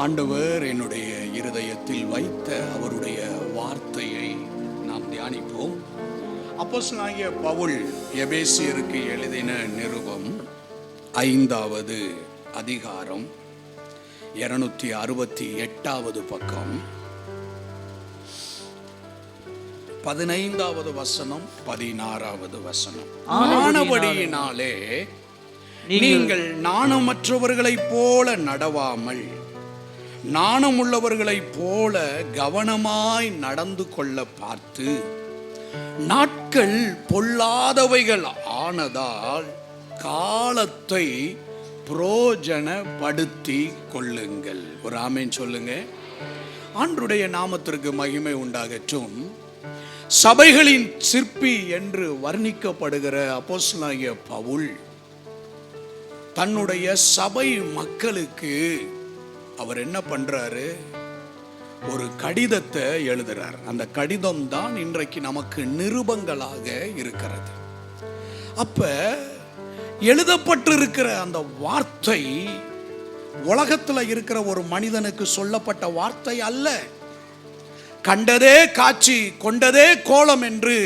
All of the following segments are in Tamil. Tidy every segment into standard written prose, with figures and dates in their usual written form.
ஆண்டவர் என்னுடைய இருதயத்தில் வைத்த அவருடைய வார்த்தையை நாம் தியானிப்போம். அப்போஸ்தலனாகிய பவுல் எபேசியருக்கு எழுதின நிருபம் 5வது அதிகாரம் 268வது பக்கம் 15வது வசனம் 16வது வசனம். ஆனபடியினாலே நீங்கள் நாணமற்றவர்களைப் போல நடவாமல் நாணம் உள்ளவர்களைப் போல கவனமாய் நடந்து கொள்ள பார்த்து, நாட்கள் பொல்லாதவைகள் ஆனதால் காலத்தை புரோஜனப்படுத்தி கொள்ளுங்கள். ஒரு ஆமேன் சொல்லுங்க. ஆண்டவருடைய நாமத்திற்கு மகிமை உண்டாகட்டும். சபைகளின் சிற்பி என்று வர்ணிக்கப்படுகிற அப்போஸ்தலனாகிய பவுல் தன்னுடைய சபை மக்களுக்கு அவர் என்ன பண்றாரு? ஒரு கடிதத்தை எழுதுறார். அந்த கடிதம் தான் இன்றைக்கு நமக்கு நிருபங்களாக இருக்கிறது. அப்ப எழுதப்பட்டிருக்கிற அந்த வார்த்தை உலகத்துல இருக்கிற ஒரு மனிதனுக்கு சொல்லப்பட்ட வார்த்தை அல்ல. கண்டதே காட்சி கொண்டதே கோலம் என்று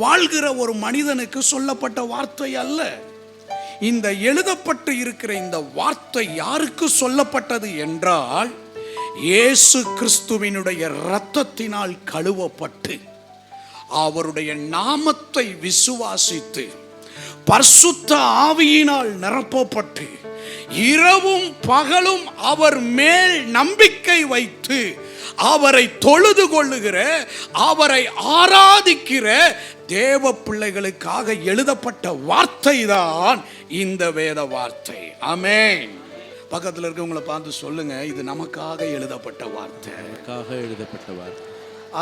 வாழ்கிற ஒரு மனிதனுக்கு சொல்லப்பட்ட வார்த்தை அல்ல. இந்த எழுதப்பட்டு இருக்கிற இந்த வார்த்தை யாருக்கு சொல்லப்பட்டது என்றால், இயேசு கிறிஸ்துவினுடைய இரத்தத்தினால் கழுவப்பட்டு அவருடைய நாமத்தை விசுவாசித்து பரிசுத்த ஆவியினால் நிரப்பப்பட்டு இரவும் பகலும் அவர் மேல் நம்பிக்கை வைத்து அவரை தொழுது கொள்ளுகிற, அவரை ஆராதிக்கிற தேவ பிள்ளைகளுக்காக எழுதப்பட்ட வார்த்தை தான் இந்த வேத வார்த்தை. ஆமென். பக்கத்தில் இருக்கவங்களை பார்த்து சொல்லுங்க, இது நமக்காக எழுதப்பட்ட வார்த்தை.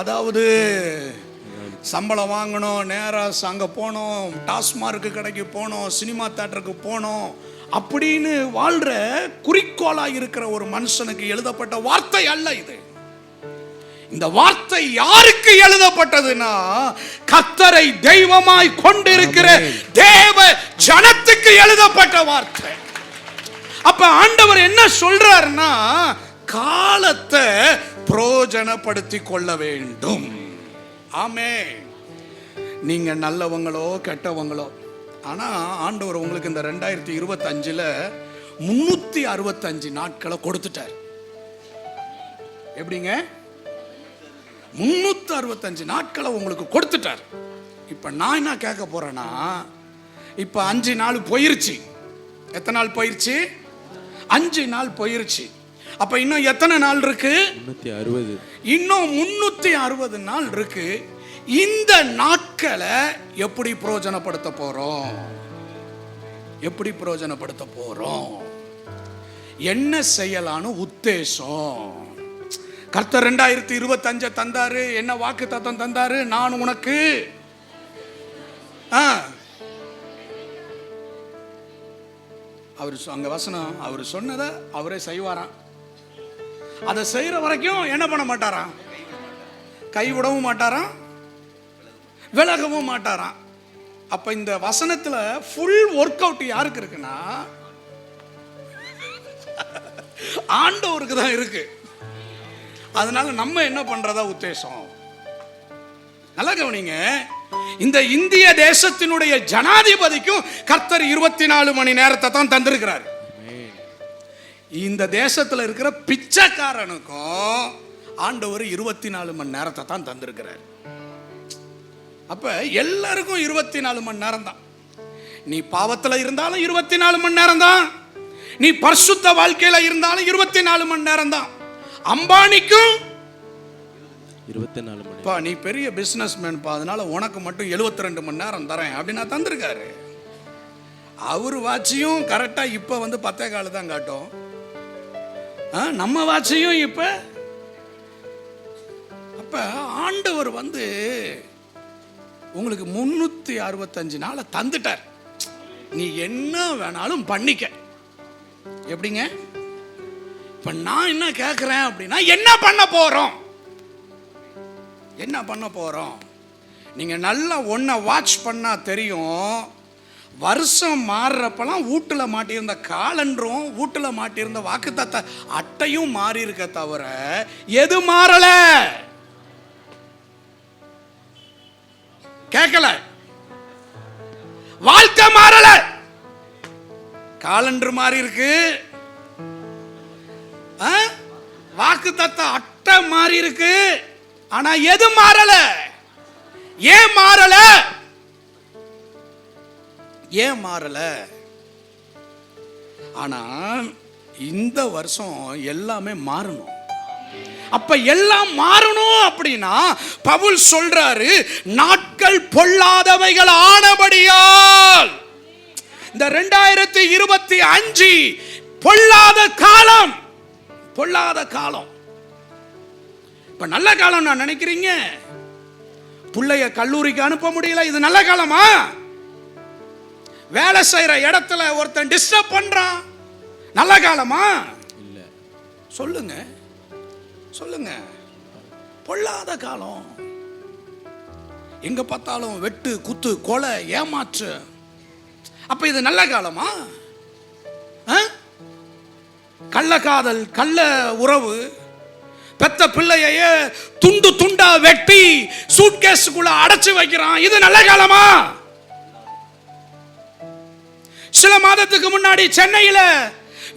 அதாவது சம்பளம் வாங்கணும், நேராக அங்கே போனோம், டாஸ்மார்க்கு கடைக்கு போனோம், சினிமா தியேட்டருக்கு போனோம் அப்படின்னு வாழ்ற குறிக்கோளா இருக்கிற ஒரு மனுஷனுக்கு எழுதப்பட்ட வார்த்தை அல்ல இது. இந்த வார்த்தை யாருக்கு எழுதப்பட்டதுன்னா, கர்த்தரை தெய்வமாய் கொண்டிருக்கிற தேவ ஜனத்துக்கு எழுதப்பட்ட வார்த்தை. அப்ப ஆண்டவர் என்ன சொல்றாருன்னா, காலத்தை பிரயோஜனப்படுத்தி கொள்ள வேண்டும். ஆமென். நீங்க நல்லவங்களோ கெட்டவங்களோ, ஆனா ஆண்டவர் உங்களுக்கு இந்த 2025 365 நாட்களை கொடுத்துட்டார். எப்படிங்க? 365 நாட்களை உங்களுக்கு கொடுத்துட்டார். இப்ப நான் என்ன கேட்க போறேன்னா, இப்ப 5 நாள் போயிருச்சு. எத்தனை நாள் போயிருச்சு? 5 நாள் போயிருச்சு. அப்ப இன்னும் எத்தனை நாள் இருக்கு? 360. இன்னும் 360 நாள் இருக்கு. இந்த நாட்களை எப்படி பிரயோஜனப்படுத்த போறோம்? எப்படி பிரயோஜனப்படுத்த போறோம்? என்ன செய்யலான்னு உத்தேசம். கர்த்தர் 2025 தந்தாரு. என்ன வாக்கு தத்தம் தந்தாரு? நான் உனக்கு அவர் அங்க வசனம், அவர் சொன்னதை அவரே செய்வாராம். அதை செய்யற வரைக்கும் என்ன பண்ண மாட்டாராம்? கைவிடவும் மாட்டாராம், விலகவும் மாட்டாராம். அப்ப இந்த வசனத்துல ஃபுல் ஒர்க் அவுட் யாருக்கு இருக்குன்னா, ஆண்டவருக்கு தான் இருக்கு. அதனால நம்ம என்ன பண்றதா உத்தேசம்? நல்லா கவனிங்க. இந்த இந்திய தேசத்தினுடைய ஜனாதிபதிக்கும் கர்த்தர் 24 மணி நேரத்தை தான் தந்திருக்கிறார். இந்த தேசத்துல இருக்கிற பிச்சைக்காரனுக்கும் ஆண்டவர் 24 மணி நேரத்தை தான் தந்திருக்கிறார். அப்ப எல்லாருக்கும் 24 மணி நேரம் தான். நீ பாவத்துல இருந்தாலும் 24 மணி நேரம் தான். நீ பரிசுத்த வாழ்க்கையில இருந்தாலும் 24 மணி நேரம் தான். அம்பானிக்கும் 24 மணி. நீ பெரிய பிசினஸ் மேன், அதனால உனக்கு மட்டும் 72 மணி நேரம் தரேன் அப்படின்னா தந்திருக்காரு. அவரு வாட்சியும் கரெக்டா இப்ப 10:15 தான் காட்டும். நம்ம வாட்சியும் இப்ப. அப்ப ஆண்டவர் உங்களுக்கு 365 நாளை தந்துட்டார். நீ என்ன வேணாலும் பண்ணிக்க. எப்படிங்க? இப்ப நான் என்ன கேட்கிறேன் அப்படின்னா, என்ன பண்ண போறோம்? என்ன பண்ண போறோம்? நீங்க நல்லா ஒன்ன வாட்ச் பண்ணா தெரியும். வருஷம் மாறுறப்பெல்லாம் வீட்டுல மாட்டியிருந்த காலண்டரும் வீட்டுல மாட்டியிருந்த வாக்குத்தத்த அட்டையும் மாறி இருக்க தவிர எது மாறல? கேட்கல. வாழ்க்கை மாறல. காலண்டர் மாறி இருக்கு, வாக்குத்தத்த அட்டை மாறி இருக்கு, ஆனா எது மாறல? ஏன் மாறல? ஏன் மாறல? ஆனா இந்த வருஷம் எல்லாமே மாறணும். அப்ப எல்லாம் மாறணும் அப்படின்னா பவுல் சொல்றாரு, நாட்கள் பொல்லாதவைகள் ஆனபடியால் இந்த 2025 பொல்லாத காலம். பொல்லாத காலம். இப்ப நல்ல காலம் நான் நினைக்கிறீங்க? பிள்ளைய கல்லூரிக்கு அனுப்ப முடியல, இது நல்ல காலமா? வேலை செய்யற இடத்துல ஒருத்தன் டிஸ்டர்ப் பண்றான், நல்ல காலமா? இல்ல. சொல்லுங்க, சொல்லுங்க. பொல்லாத காலம். எங்க பார்த்தாலும் வெட்டு, குத்து, கொலை, ஏமாற்று. அப்ப இது நல்ல காலமா? கள்ள காதல், கள்ள உறவு, பெத்த பிள்ளைய துண்டு துண்டா வெட்டி சூட்கேஸுக்குள்ள அடைச்சு வைக்கிறான், இது நல்ல காலமா? சில மாதத்துக்கு முன்னாடி சென்னையில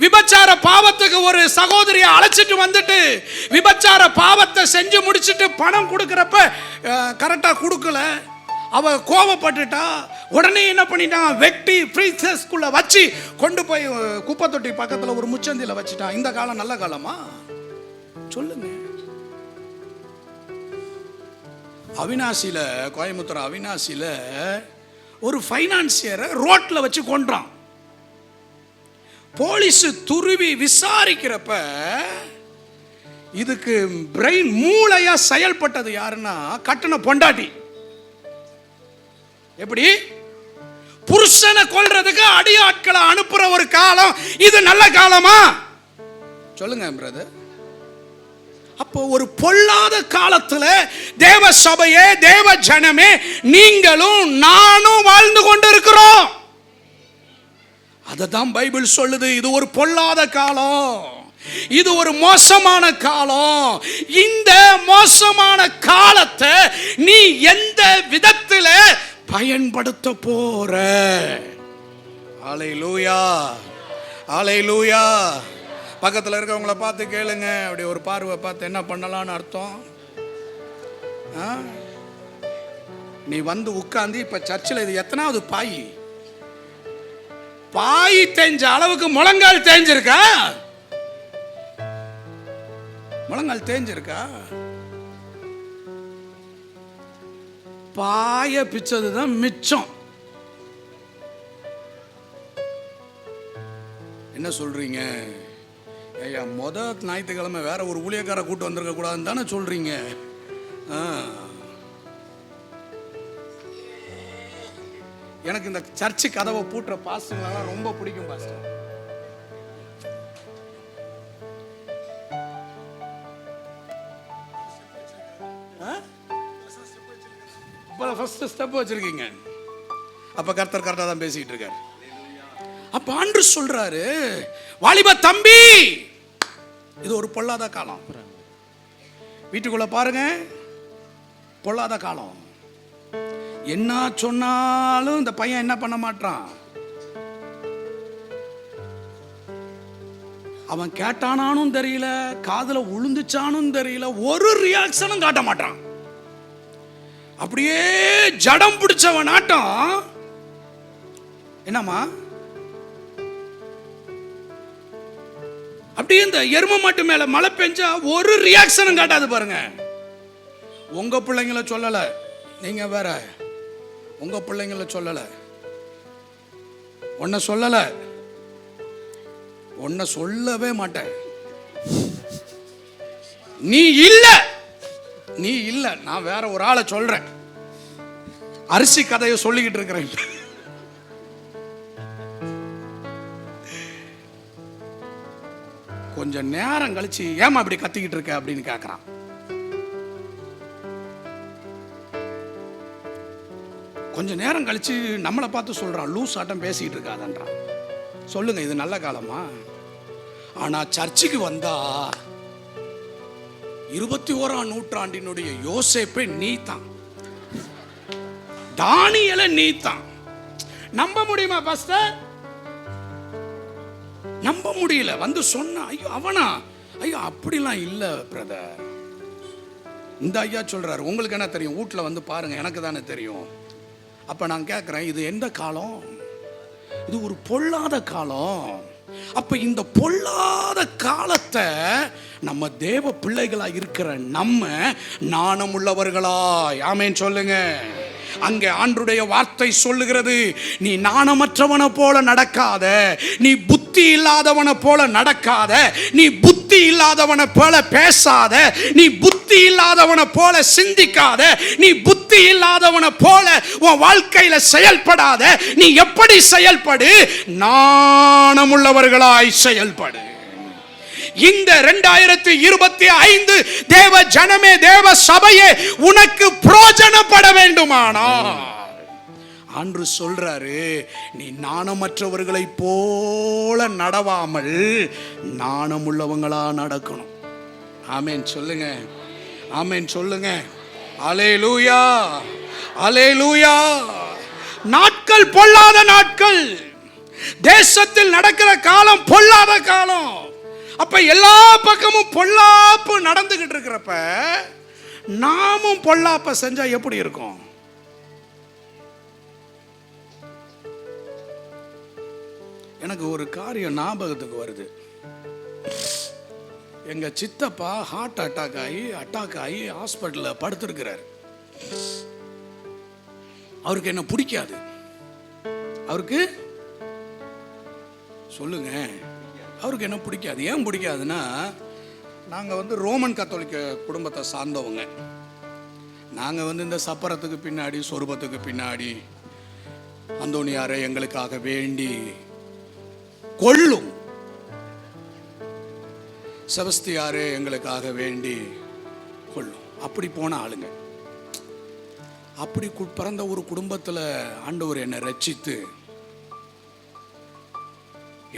விபச்சார பாவத்துக்கு ஒரு சகோதரியை அழைச்சிட்டு வந்துட்டு விபச்சார பாவத்தை செஞ்சு முடிச்சிட்டு பணம் கொடுக்கறப்ப கரெக்டா கொடுக்கல, அவ கோபப்பட்டுட்டா. உடனே என்ன பண்ணிட்டான், வெட்டி ஃப்ரீசர்ஸ்குள்ள வச்சு கொண்டு போய் குப்பை தொட்டி பக்கத்துல ஒரு முச்சந்தில வச்சுட்டான். இந்த காலம் நல்ல காலமா? சொல்லுங்க. அவினாசியில, கோயம்புத்தூர் அவினாசியில ஒரு ஃபைனான்சியரை ரோட்ல வச்சு கொன்றான். போலீஸ் துருவி விசாரிக்கிறப்ப இதுக்கு பிரெயின் மூளையா செயல்பட்டது யாருன்னா கட்டண பொண்டாட்டி. எப்படி? புருஷனை கொல்றதுக்கு அடியாட்களை அனுப்புற ஒரு காலம், இது நல்ல காலமா? சொல்லுங்க பிரதர். அப்போ ஒரு பொல்லாத காலத்துல தேவ சபையே, தேவ ஜனமே, நீங்களும் நானும் வாழ்ந்து கொண்டு இருக்கிறோம். அததான் பைபிள் சொல்லுது, இது ஒரு பொல்லாத காலம், இது ஒரு மோசமான காலம். இந்த மோசமான காலத்தை நீ எந்த விதத்துல பயன்படுத்த போற? அல்லேலூயா, அல்லேலூயா. பக்கத்தில் இருக்கவங்கள பார்த்து கேளுங்க, அப்படி ஒரு பார்வை பார்த்து என்ன பண்ணலான்னு அர்த்தம். நீ வந்து உட்கார்ந்து இப்ப சர்ச்சில் இது எத்தனாவது பாய்? பாய் தேஞ்ச அளவுக்கு முழங்கால் தேஞ்சிருக்கா? முழங்கால் தேஞ்சிருக்கா? பாய பிச்சதுதான் மிச்சம். என்ன சொல்றீங்க? ஐயா, ஞாயிற்றுக்கிழமை வேற ஒரு ஊழியக்கார கூட்டு வந்திருக்க கூடாதுன்னு தானே சொல்றீங்க? எனக்கு இந்த சர்ச்சு கதவை பூட்டுற பாஸ்டர்லாம் ரொம்ப பிடிக்கும் பாஸ்டர். ஃபர்ஸ்ட் ஸ்டெப் வச்சிருக்கீங்க. அப்ப கர்த்தர் கரெக்டா தான் பேசிட்டு இருக்காரு. அப்ப ஆண்டவர் சொல்றாரு, வாலிப தம்பி, இது ஒரு பொல்லாத காலம். வீட்டுக்குள்ள பாருங்க, பொல்லாத காலம். என்ன சொன்னாலும் இந்த பையன் என்ன பண்ண மாட்டான். அவன் கேட்டானானும் தெரியல, காதுல உளுந்துச்சானும் தெரியல, ஒரு ரியாக்ஷனும் காட்ட மாட்டான். அப்படியே ஜடம் பிடிச்சவன் ஆட்டம். என்னம்மா? அப்படியே இந்த எரும மாட்டு மேல மழை பெஞ்சா ஒரு ரியாக்ஷனும் காட்டாது பாருங்க. உங்க பிள்ளைங்கள சொல்லல, நீங்க வேற. உங்க பிள்ளைங்கள சொல்லல, உன்னை சொல்லல, உன்னை சொல்லவே மாட்டேன். நீ இல்ல, நீ இல்ல, நான் வேற ஒரு ஆளை சொல்றேன். அரிசி கதையை சொல்லிக்கிட்டு இருக்கிறேன். கொஞ்சம் நேரம் கழிச்சு ஏமா அப்படி கத்திக்கிட்டு இருக்க அப்படின்னு கேட்கறான். கொஞ்ச நேரம் கழிச்சு நம்மளை பார்த்து சொல்றான், லூஸ் ஆட்டம் பேசிட்டு இருக்காதன்றான். சொல்லுங்க, இது நல்ல காலமா? ஆனா சர்ச்சுக்கு வந்தா 21ஆம் நூற்றாண்டினுடைய யோசேப்பே நீ தான், தானியேல நீ தான். நம்ப முடியுமா பாஸ்டர்? நம்ப முடியல. வந்து சொன்னா, ஐயோ அவனா? ஐயோ அப்படிலாம் இல்ல பிரதர். இந்த ஐயா சொல்றாரு, உங்களுக்கு என்ன தெரியும்? வீட்டில் வந்து பாருங்க, எனக்கு தானே தெரியும். அப்ப நான் கேட்கிறேன், இது எந்த காலம்? இது ஒரு பொல்லாத காலம். அப்ப இந்த பொல்லாத காலத்தை நம்ம தேவ பிள்ளைகளா இருக்கிற நம்ம நாணம் உள்ளவர்களாய், ஆமென் சொல்லுங்க. அங்கே ஆண்டவருடைய வார்த்தை சொல்லுகிறது, நீ நாணமற்றவனை போல நடக்காத, நீ புத்தி இல்லாதவனை போல நடக்காத, நீ புத்தி இல்லாதவனை போல பேசாத, நீ புத்தி இல்லாதவனை போல சிந்திக்காத, நீ புத்தி இல்லாதவனை போல உன் வாழ்க்கையில செயல்படாத. நீ எப்படி செயல்படு? நாணமுள்ளவர்களாய் செயல்படு. இந்த 2025 தேவ ஜனமே, தேவ சபையே, உனக்கு பிரயோஜனப்பட வேண்டுமானால் ஆண்டு சொல்றாரு, நீ நாணமற்றவர்களை போல நடவாமல் நாணமுள்ளவங்களா நடக்கணும். ஆமென் சொல்லுங்க, ஆமென் சொல்லுங்க. அல்லேலூயா, அல்லேலூயா. நாட்கள் பொல்லாத நாட்கள், தேசத்தில் நடக்கிற காலம் பொல்லாத காலம். அப்ப எல்லா பக்கமும் பொல்லாப்பு நடந்துகிட்டு இருக்கிறப்ப நாமும் பொல்லாப்ப செஞ்சா எப்படி இருக்கும்? எனக்கு ஒரு காரியம் ஞாபகத்துக்கு வருது. எங்க சித்தப்பா ஹார்ட் அட்டாக் ஆகி ஹாஸ்பிட்டல்ல படுத்திருக்கிறார். அவருக்கு என்ன பிடிக்காது? அவருக்கு சொல்லுங்க, அவருக்கு என்ன பிடிக்காது? ஏன் பிடிக்காதுன்னா, நாங்கள் வந்து ரோமன் கத்தோலிக்க குடும்பத்தை சார்ந்தவங்க. நாங்கள் வந்து இந்த சப்பரத்துக்கு பின்னாடி, சொருபத்துக்கு பின்னாடி அந்தோனியாரை எங்களுக்காக வேண்டி கொள்ளும், செபஸ்தியாரே எங்களுக்காக வேண்டி கொள்ளும், அப்படி போன ஆளுங்க. அப்படி பிறந்த ஒரு குடும்பத்தில் ஆண்டவர் என்னை ரட்சித்து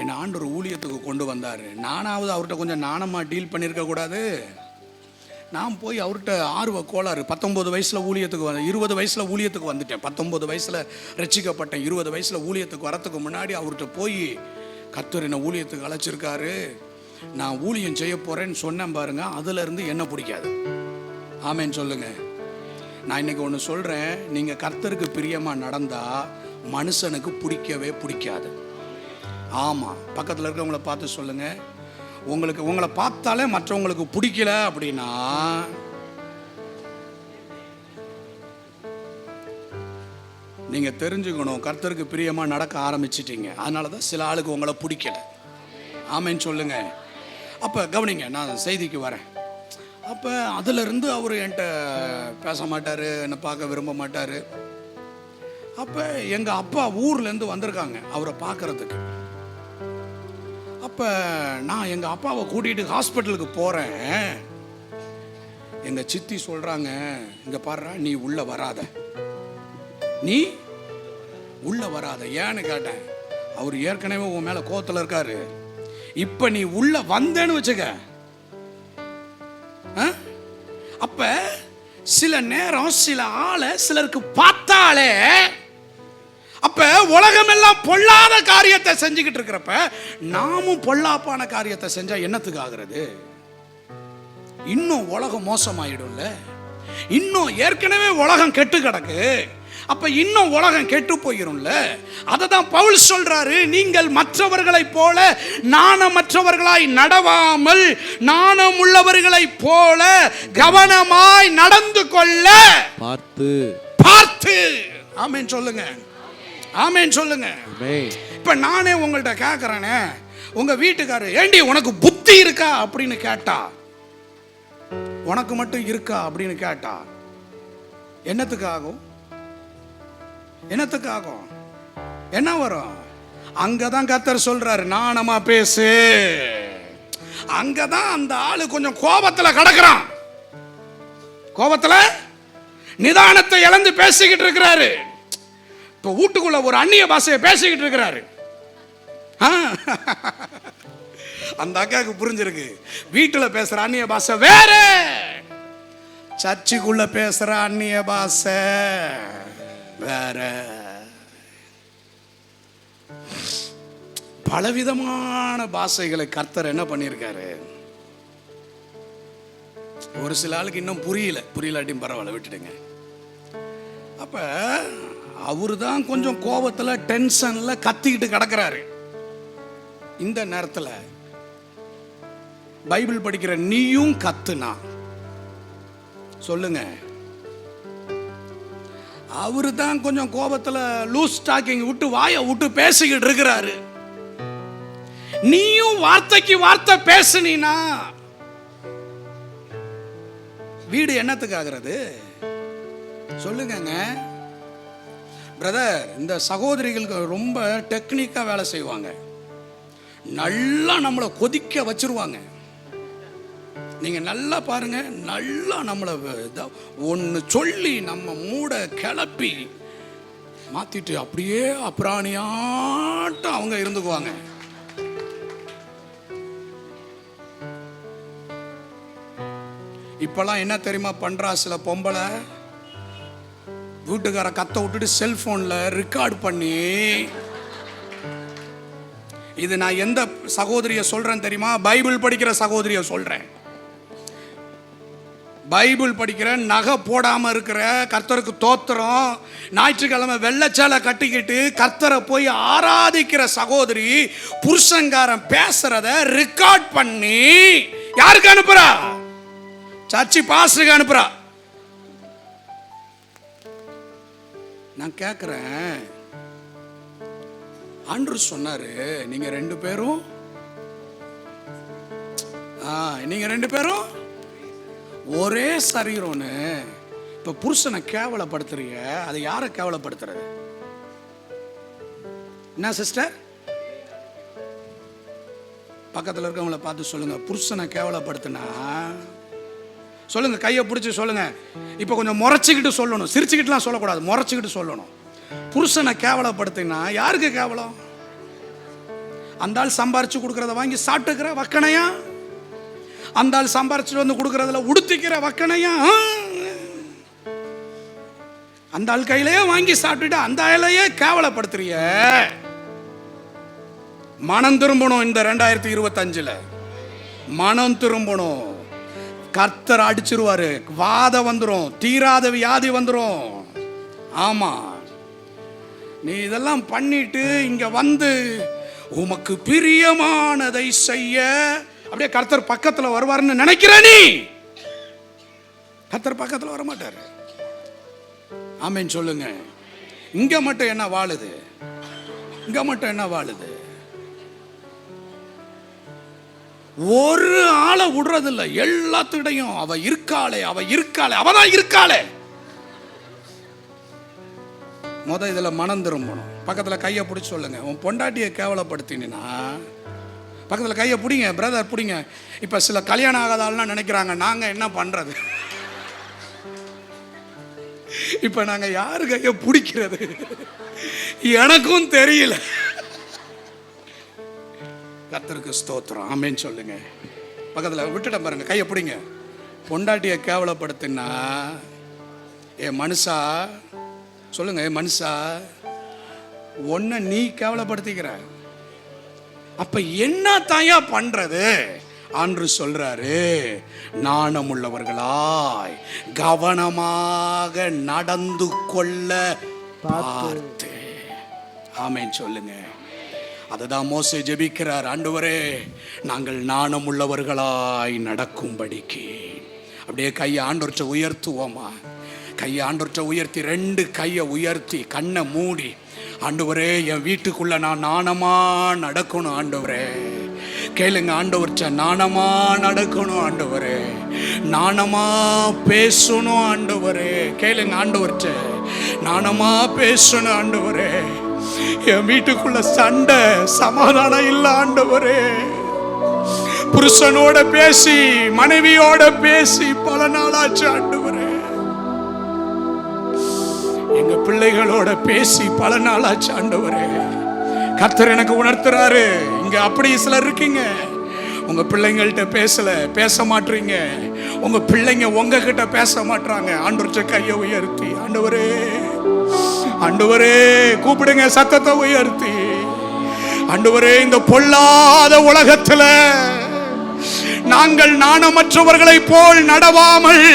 என்னை ஆண்டவர் ஊழியத்துக்கு கொண்டு வந்தார். நானாவது அவர்கிட்ட கொஞ்சம் நாணமாக டீல் பண்ணியிருக்க கூடாது? நான் போய் அவர்கிட்ட ஆர்வ கோளாறு, 19 வயசில் ஊழியத்துக்கு 20 வயசில் ஊழியத்துக்கு வந்துட்டேன். 19 வயசில் ரட்சிக்கப்பட்டேன். 20 வயசில் ஊழியத்துக்கு வரத்துக்கு முன்னாடி அவர்கிட்ட போய், கர்த்தர் என்னை ஊழியத்துக்கு அழைச்சிருக்காரு, நான் ஊழியம் செய்ய போகிறேன்னு சொன்னேன் பாருங்க. அதுலேருந்து என்ன பிடிக்காது. ஆமென் சொல்லுங்க. நான் இன்னைக்கு ஒன்று சொல்கிறேன், நீங்கள் கர்த்தருக்கு பிரியமாக நடந்தால் மனுஷனுக்கு பிடிக்கவே பிடிக்காது. ஆமாம், பக்கத்தில் இருக்கிறவங்கள பார்த்து சொல்லுங்க, உங்களை பார்த்தாலே மற்றவங்களுக்கு பிடிக்கல அப்படின்னா நீங்க தெரிஞ்சுக்கணும், கர்த்தருக்கு பிரியமா நடக்க ஆரம்பிச்சிட்டீங்க. அதனாலதான் சில ஆளுக்கு உங்களை பிடிக்கல. ஆமென் சொல்லுங்க. அப்ப கவனிங்க, நான் செய்திக்கு வரேன். அப்ப அதுல இருந்து அவர் என்கிட்ட பேச மாட்டாரு, என்னை பார்க்க விரும்ப மாட்டாரு. அப்ப எங்க அப்பா ஊர்ல இருந்து வந்திருக்காங்க அவரை பார்க்கறதுக்கு. அப்ப நான் எங்க அப்பாவை கூட்டிட்டு ஹாஸ்பிட்டலுக்கு போறேன். எங்க சித்தி சொல்றாங்க, இங்க பாருடா, நீ உள்ள வராத, நீ உள்ள வராத. ஏன்னு கேட்டேன். அவர் ஏற்கனவே உன் மேல கோவத்துல இருக்காரு. இப்ப நீ உள்ள வந்தேன்னு வச்சுக்க. அப்ப சில நேரம் சில ஆளை சிலருக்கு பார்த்தாலே, அப்ப உலகம் எல்லாம் பொல்லாத காரியத்தை செஞ்சுக்கிட்டு இருக்கிறப்ப நாமும் பொல்லாப்பான காரியத்தை செஞ்சா என்னத்துக்கு ஆகிறது? இன்னும் உலகம் மோசமாயிடும்ல. இன்னும் ஏற்கனவே உலகம் கெட்டு கிடக்கு. அப்ப இன்னும் உலகம் கெட்டு போயிரும்ல. அததான் பவுல் சொல்றாரு, நீங்கள் மற்றவர்களை போல நாணமற்றவர்களாய் நடவாமல் நாணம் உள்ளவர்களை போல கவனமாய் நடந்து கொள்ள பார்த்து. ஆமென் சொல்லுங்க, ஆமென் சொல்லுங்க. இப்ப நானே உங்கள்ட்ட கேட்கறேனே, உங்க வீட்டுக்காரரு, ஏண்டி உனக்கு புத்தி இருக்கா அப்படின்னு கேட்டா, உனக்கு மட்டும் இருக்கா அப்படின்னு கேட்டா என்னத்துக்கு ஆகும்? என்னத்துக்கு ஆகும்? என்ன வரும்? அங்கதான் கர்த்தர் சொல்றாரு, நாணமா பேசு. அங்கதான் அந்த ஆளு கொஞ்சம் கோபத்துல கடக்குறான். கோபத்துல நிதானத்தை இழந்து பேசிக்கிட்டு இருக்கிறாரு. இப்ப வீட்டுக்குள்ள ஒரு அந்நிய பாஷையை பேசிக்கிட்டு இருக்கிறாரு. அந்த அக்காவுக்கு புரிஞ்சிருக்கு, வீட்டுல பேசுற அந்நிய பாஷை வேற, சர்ச்சுக்குள்ள பேசுற அந்நிய பாஷை வேற. பலவிதமான பாஷைகளை கர்த்தர் என்ன பண்ணியிருக்காரு. ஒரு சில ஆளுக்கு இன்னும் புரியலாட்டியும் பரவாயில்ல, விட்டுடுங்க. அப்ப அவரு தான் கொஞ்சம் கோபத்துல டென்ஷன்ல கத்திக்கிட்டு கிடக்கிறாரு. இந்த நேரத்துல பைபிள் படிக்கிற நீயும் கத்துனா சொல்லுங்க. அவரு தான் கொஞ்சம் கோபத்துல லூஸ் டாக்கிங் விட்டு வாயை விட்டு பேசிக்கிட்டு இருக்கிறாரு. நீயும் வார்த்தைக்கு வார்த்தை பேசுனீனா வீடு என்னத்துக்கு ஆகிறது சொல்லுங்க பிரதர். இந்த சகோதரிகளுக்கு ரொம்ப டெக்னிக்கா வேலை செய்வாங்க, நல்லா நம்மளை கொதிக்க வச்சிருவாங்க. நீங்க நல்லா பாருங்க, நல்லா நம்மளை ஒன்னு சொல்லி நம்ம மூட கிளப்பி மாத்திட்டு அப்படியே அப்புறாணியாட்டம் அவங்க இருந்துக்குவாங்க. இப்பெல்லாம் என்ன தெரியுமா பண்றா சில பொம்பளை, வீட்டுக்கார கத்த விட்டுட்டு செல்போன்ல ரெக்கார்ட் பண்ணி, இது நான் எந்த சகோதரிய சொல்றேன் தெரியுமா? பைபிள் படிக்கிற சகோதரிய சொல்றேன். பைபிள் படிக்கிற, நகை போடாம இருக்கிற, கர்த்தருக்கு தோத்திரம், ஞாயிற்றுக்கிழமை வெள்ளச்சாலை கட்டிக்கிட்டு கர்த்தரை போய் ஆராதிக்கிற சகோதரி புருஷங்காரன் பேசுறத ரெக்கார்ட் பண்ணி யாருக்கு அனுப்புறா? சர்ச்சி பாஸ்டருக்கு அனுப்புறா. நான் கேட்கிறேன், ஆண்டவர் சொன்னாரு நீங்க ரெண்டு பேரும் ஒரே சரீரம்னு. இப்ப புருஷனை கேவலப்படுத்துறீங்க, அதை யாரை கேவலப்படுத்துறது? என்ன சிஸ்டர், பக்கத்துல இருக்கவங்களை பார்த்து சொல்லுங்க, புருஷனை கேவலப்படுத்தினா சொல்லுங்க, கையை பிடிச்சி சொல்லுங்க. இப்ப கொஞ்சம் முறைச்சிக்கிட்டு சொல்லணும், சிரிச்சுக்கிட்டுலாம் சொல்லக்கூடாது, முறைச்சிக்கிட்டு சொல்லணும். புருஷனை கேவலப்படுத்தினா யாருக்கு கேவலம்? அந்த ஆள் சம்பாரிச்சு கொடுக்கறத வாங்கி சாப்பிட்டுக்கிற வக்கணையா? அந்த ஆள் சம்பாரிச்சு வந்து கொடுக்கறதுல உடுத்திக்கிற வக்கணையா? அந்த ஆள் கையிலேயே வாங்கி சாப்பிட்டுட்டு அந்த ஆளையே கேவலப்படுத்துறிய. மனம் திரும்பணும். இந்த 2025 மனம் திரும்பணும். கர்த்தர் அடிச்சிருவாரு, வாதம் வந்துரும், தீராத வியாதி வந்துரும். ஆமா, நீ இதெல்லாம் பண்ணிட்டு இங்க வந்து உமக்கு பிரியமானதை செய்ய அப்படியே கர்த்தர் பக்கத்துல வருவாருன்னு நினைக்கிற நீ, கர்த்தர் பக்கத்துல வர மாட்டாரு. ஆமென் சொல்லுங்க. இங்க மட்டும் என்ன வாழுது? இங்க மட்டும் என்ன வாழுது? ஒரு ஆளை விடுறது இல்லை, எல்லாத்துடையும் அவ இருக்காளே, அவதான் இருக்காளே. இதுல மனம் திரும்பணும். பக்கத்துல கையை பிடிச்சி சொல்லுங்க, உன் பொண்டாட்டியை கேவலப்படுத்தினா பக்கத்துல கையை பிடிங்க, பிரதர் பிடிங்க. இப்ப சில கல்யாணம் ஆகாதாலாம் நினைக்கிறாங்க, நாங்க என்ன பண்றது? இப்ப நாங்க யாரு கையை பிடிக்கிறது எனக்கும் தெரியல. கர்த்தருக்கு ஸ்தோத்திரம். ஆமென் சொல்லுங்க. பக்கத்துல விட்டுட்ட பாருங்க, கையை பிடிங்க. பொண்டாட்டியை கேவலப்படுத்தினா ஏ மனுஷா சொல்லுங்க, ஏ மனுஷா ஒன்ன நீ கேவலப்படுத்திக்கிற, அப்ப என்ன தாயா பண்றது? ஆண்டு சொல்றாரு, நாணம் உள்ளவர்களாய் கவனமாக நடந்து கொள்ள பார்த்து. ஆமென் சொல்லுங்க. அதுதான் மோசே ஜெபிக்கிறார், ஆண்டவரே நாங்கள் நாணம் உள்ளவர்களாய் நடக்கும்படிக்கு. அப்படியே கையை ஆண்டவர்கிட்ட உயர்த்துவோமா? கையை ஆண்டவர்கிட்ட உயர்த்தி, 2 கையை உயர்த்தி கண்ணை மூடி, ஆண்டவரே என் வீட்டுக்குள்ள நான் நாணமா நடக்கணும் ஆண்டவரே. கேளுங்க ஆண்டவர்கிட்ட, நாணமா நடக்கணும் ஆண்டவரே, நாணமா பேசணும் ஆண்டவரே. கேளுங்க ஆண்டவர்கிட்ட, நாணமா பேசணும் ஆண்டவரே. என் வீட்டுக்குள்ள சண்டை சமாதானம் இல்ல ஆண்டவரே. புருஷனோட பேசி மனைவியோட பேசி பல நாளாச்சு ஆண்டவரே. எங்க பிள்ளைகளோட பேசி பல நாளாச்சு ஆண்டவரே. கர்த்தர் எனக்கு உணர்த்துறாரு, இங்க அப்படி சிலர் இருக்கீங்க, உங்க பிள்ளைங்கள்ட்ட பேச மாட்டீங்க, உங்க பிள்ளைங்க உங்ககிட்ட பேச மாட்டாங்க. ஆண்டவர்கிட்ட கையை உயர்த்தி, ஆண்டவரே ஆண்டவரே கூப்பிடுங்க, சத்தத்தை உயர்த்தி. ஆண்டவரே, இந்த பொல்லாத உலகத்துல நாங்கள் நாணமற்றவர்களை போல் நடவாமல்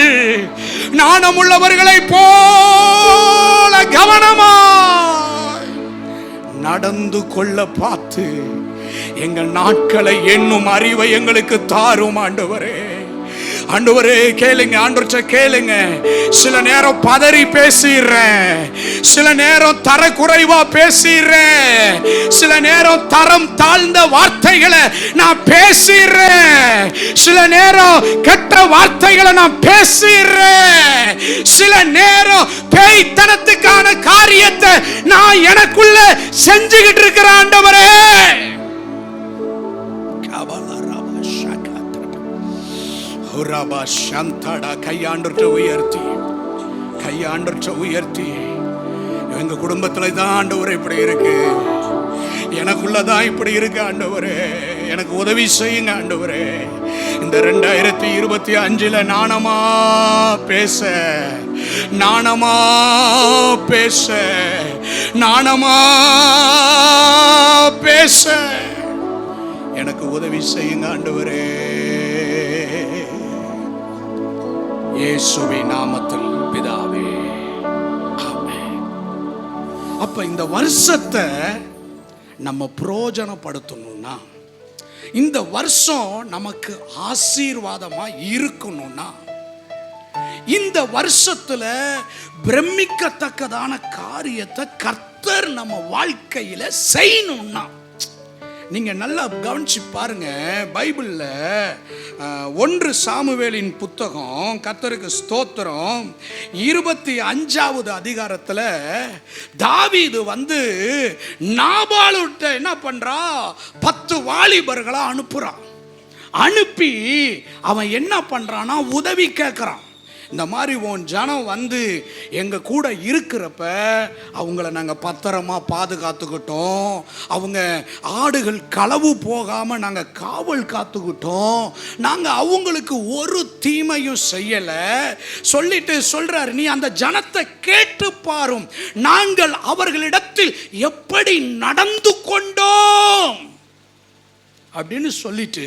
நாணமுள்ளவர்களை போல கவனமாய் நடந்து கொள்ள பார்த்து எங்கள் நாட்களை எண்ணும் அறிவை எங்களுக்கு தாரும் ஆண்டவரே. ஆண்டவரே கேளுங்க, ஆண்டவர்கிட்ட கேளுங்க. சில நேரம் பதறி பேசிடுறேன், சில நேரம் தர குறைவா பேசிடுறேன், சில நேரம் தரம் தாழ்ந்த வார்த்தைகளை நான் பேசிடுறேன், சில நேரம் கெட்ட வார்த்தைகளை நான் பேசிடுறேன், சில நேரம் பேய்த்தனத்துக்கான காரியத்தை நான் எனக்குள்ள செஞ்சுக்கிட்டு இருக்கிறேன். ஆண்டவரே, கையாண்டற்ற உயர்த்தி எங்க குடும்பத்துல தான் ஆண்டவரே இப்படி இருக்கு, எனக்குள்ளதான் இப்படி இருக்கு ஆண்டவரே, எனக்கு உதவி செய்யுங்க ஆண்டவரே. இந்த 2025 நாணமா பேச எனக்கு உதவி செய்யுங்க ஆண்டவரே. இயேசுவின் நாமத்தில் பிதாவே, ஆமென். அப்ப இந்த வருஷத்தை நம்ம பிரயோஜனப்படுத்தணும்னா, இந்த வருஷம் நமக்கு ஆசீர்வாதமா இருக்கணும்னா, இந்த வருஷத்துல பிரமிக்கத்தக்கதான காரியத்தை கர்த்தர் நம்ம வாழ்க்கையில செய்யணும்னா, நீங்க நல்லா கவனிச்சு பாருங்க. பைபிள்ல 1 சாமுவேலின் புத்தகம், கர்த்தருக்கு ஸ்தோத்திரம், 25வது அதிகாரத்துல தாவீது நாபாலுட்ட என்ன பண்றா, 10 வாலிபர்களை அனுப்பி அவன் என்ன பண்றான்னா உதவி கேட்கிறான். இந்த மாதிரி உன் ஜனம் எங்க கூட இருக்கிறப்ப அவங்கள நாங்கள் பத்திரமா பாதுகாத்துக்கிட்டோம், அவங்க ஆடுகள் களவு போகாம நாங்கள் காவல் காத்துக்கிட்டோம், நாங்கள் அவங்களுக்கு ஒரு தீமையும் செய்யலை சொல்லிட்டு சொல்றாரு, நீ அந்த ஜனத்தை கேட்டு பாரும், நாங்கள் அவர்களிடத்தில் எப்படி நடந்து கொண்டோம் அப்படின்னு சொல்லிட்டு,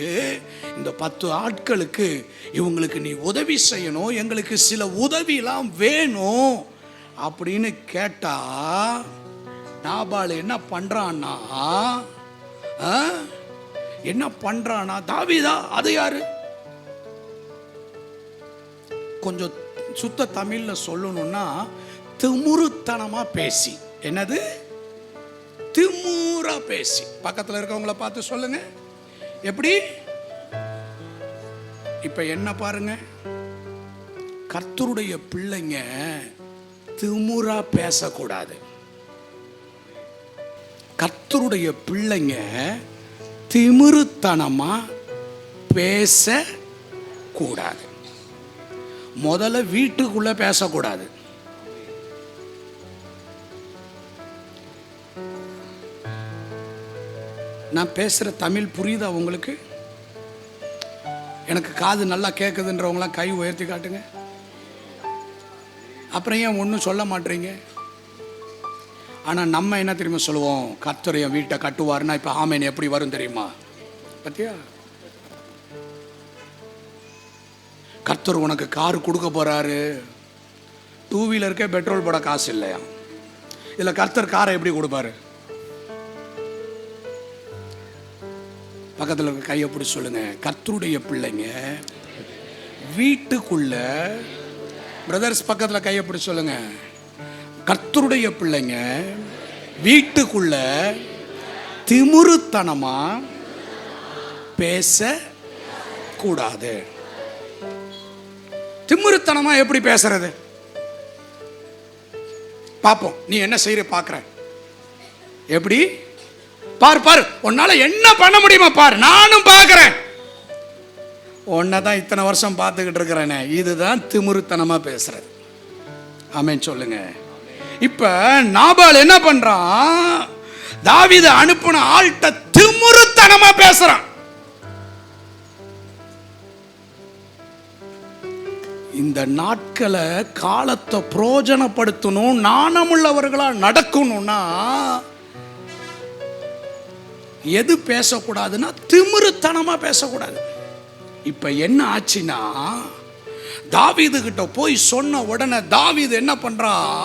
இந்த 10 ஆட்களுக்கு இவங்களுக்கு நீ உதவி செய்யணும், எங்களுக்கு சில உதவிலாம் வேணும் அப்படின்னு கேட்டா, நாபால் என்ன பண்றான்னா தாவீதா அது யாரு, கொஞ்சம் சுத்த தமிழ்ல சொல்லணும்னா திமுருத்தனமா பேசி, என்னது திமுறா பேசி. பக்கத்துல இருக்கவங்கள பார்த்து சொல்லுங்க எப்படி. இப்ப என்ன பாருங்க, கர்த்தருடைய பிள்ளைங்க திமுறா பேசக்கூடாது, கர்த்தருடைய பிள்ளைங்க திமிருத்தனமா பேசக்கூடாது. முதல்ல வீட்டுக்குள்ள பேசக்கூடாது. நான் பேசுகிற தமிழ் புரியுதா உங்களுக்கு? எனக்கு காது நல்லா கேட்குதுன்றவங்களாம் கை உயர்த்தி காட்டுங்க. அப்புறம் ஏன் ஒன்றும் சொல்ல மாட்டீங்க? ஆனால் நம்ம என்ன தெரியுமா சொல்லுவோம், கர்த்தர் என் வீட்டை கட்டுவாருன்னா இப்போ ஆமேன் எப்படி வரும் தெரியுமா? பத்தியா, கர்த்தர் உனக்கு கார் கொடுக்க போறாரு, 2 வீலருக்கே பெட்ரோல் போட காசு இல்லையா, இதில் கர்த்தர் காரை எப்படி கொடுப்பாரு? பக்கத்தில் இருக்க கையை பிடி சொல்லுங்க, கர்த்தருடைய பிள்ளைங்க வீட்டுக்குள்ள, பிரதர்ஸ் பக்கத்தில் கையை பிடி சொல்லுங்க, கர்த்தருடைய பிள்ளைங்க வீட்டுக்குள்ள திமிருத்தனமா பேச கூடாது. திமிருத்தனமா எப்படி பேசுறது பாப்போம். நீ என்ன செய்யற பாக்குற, எப்படி பாரு, உன்னால என்ன பண்ண முடியுமா பாரு, நானும் பாக்குறேன், உன்னதான் இத்தனை வருஷம் பார்த்துக்கிட்டு இருக்கிறேனே, இதுதான் திமிருத்தனமா பேசுறது. ஆமென் சொல்லுங்க. இப்ப நாபால் என்ன பண்றான்? தாவீது அனுப்பின ஆள்கிட்ட திமிருத்தனமா பேசுறான். இந்த நாட்களை காலத்தை பிரயோஜனப்படுத்தணும், நாணமுள்ளவர்களா நடக்கணும்னா எது பேசக்கூடாதுன்னா திமிருத்தனமா பேசக்கூடாது. இப்ப என்ன ஆச்சுன்னா, தாவீது கிட்ட போய் சொன்ன உடனே தாவீது என்ன பண்றான்?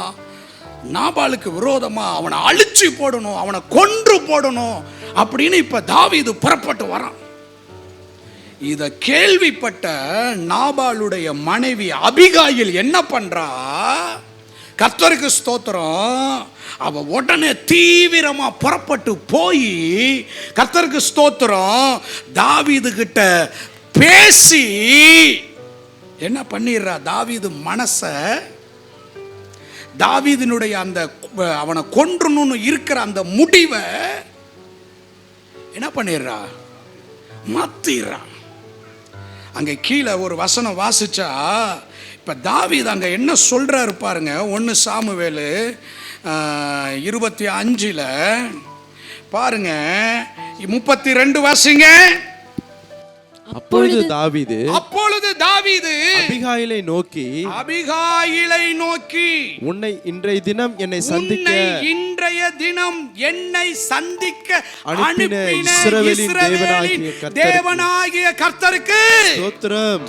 நாபாலுக்கு விரோதமா அவனை அழிச்சு போடணும், அவனை கொன்று போடணும் அப்படின்னு இப்ப தாவீது புறப்பட்டு வரான். இத கேள்விப்பட்ட நாபாலுடைய மனைவி அபிகாயில் என்ன பண்றா? கர்த்தருக்கு ஸ்தோத்திரம், அவ உடனே தீவிரமா புறப்பட்டு போய் கர்த்தருக்கு ஸ்தோத்திரம் தாவீது கிட்ட பேசி என்ன பண்ணிடுறா? தாவீது மனச, தாவீதினுடைய அந்த அவனை கொன்றணும்னு இருக்கிற அந்த முடிவை என்ன பண்ணிடுறா? மாத்திடுறா. அங்க கீழே ஒரு வசனம் வாசிச்சா, இப்ப தாவீது அங்க என்ன சொல்றாரு பாருங்க. 1 சாமுவேல் 25 பாருங்க, 32 வாசிங்க. அப்பொழுது தாவீது அபிகாயிலை நோக்கி உன்னை இன்றைய தினம் என்னை சந்திக்க அனுப்பின இஸ்ரவேலின் தேவனாகிய கர்த்தருக்கு ஸ்தோத்திரம்.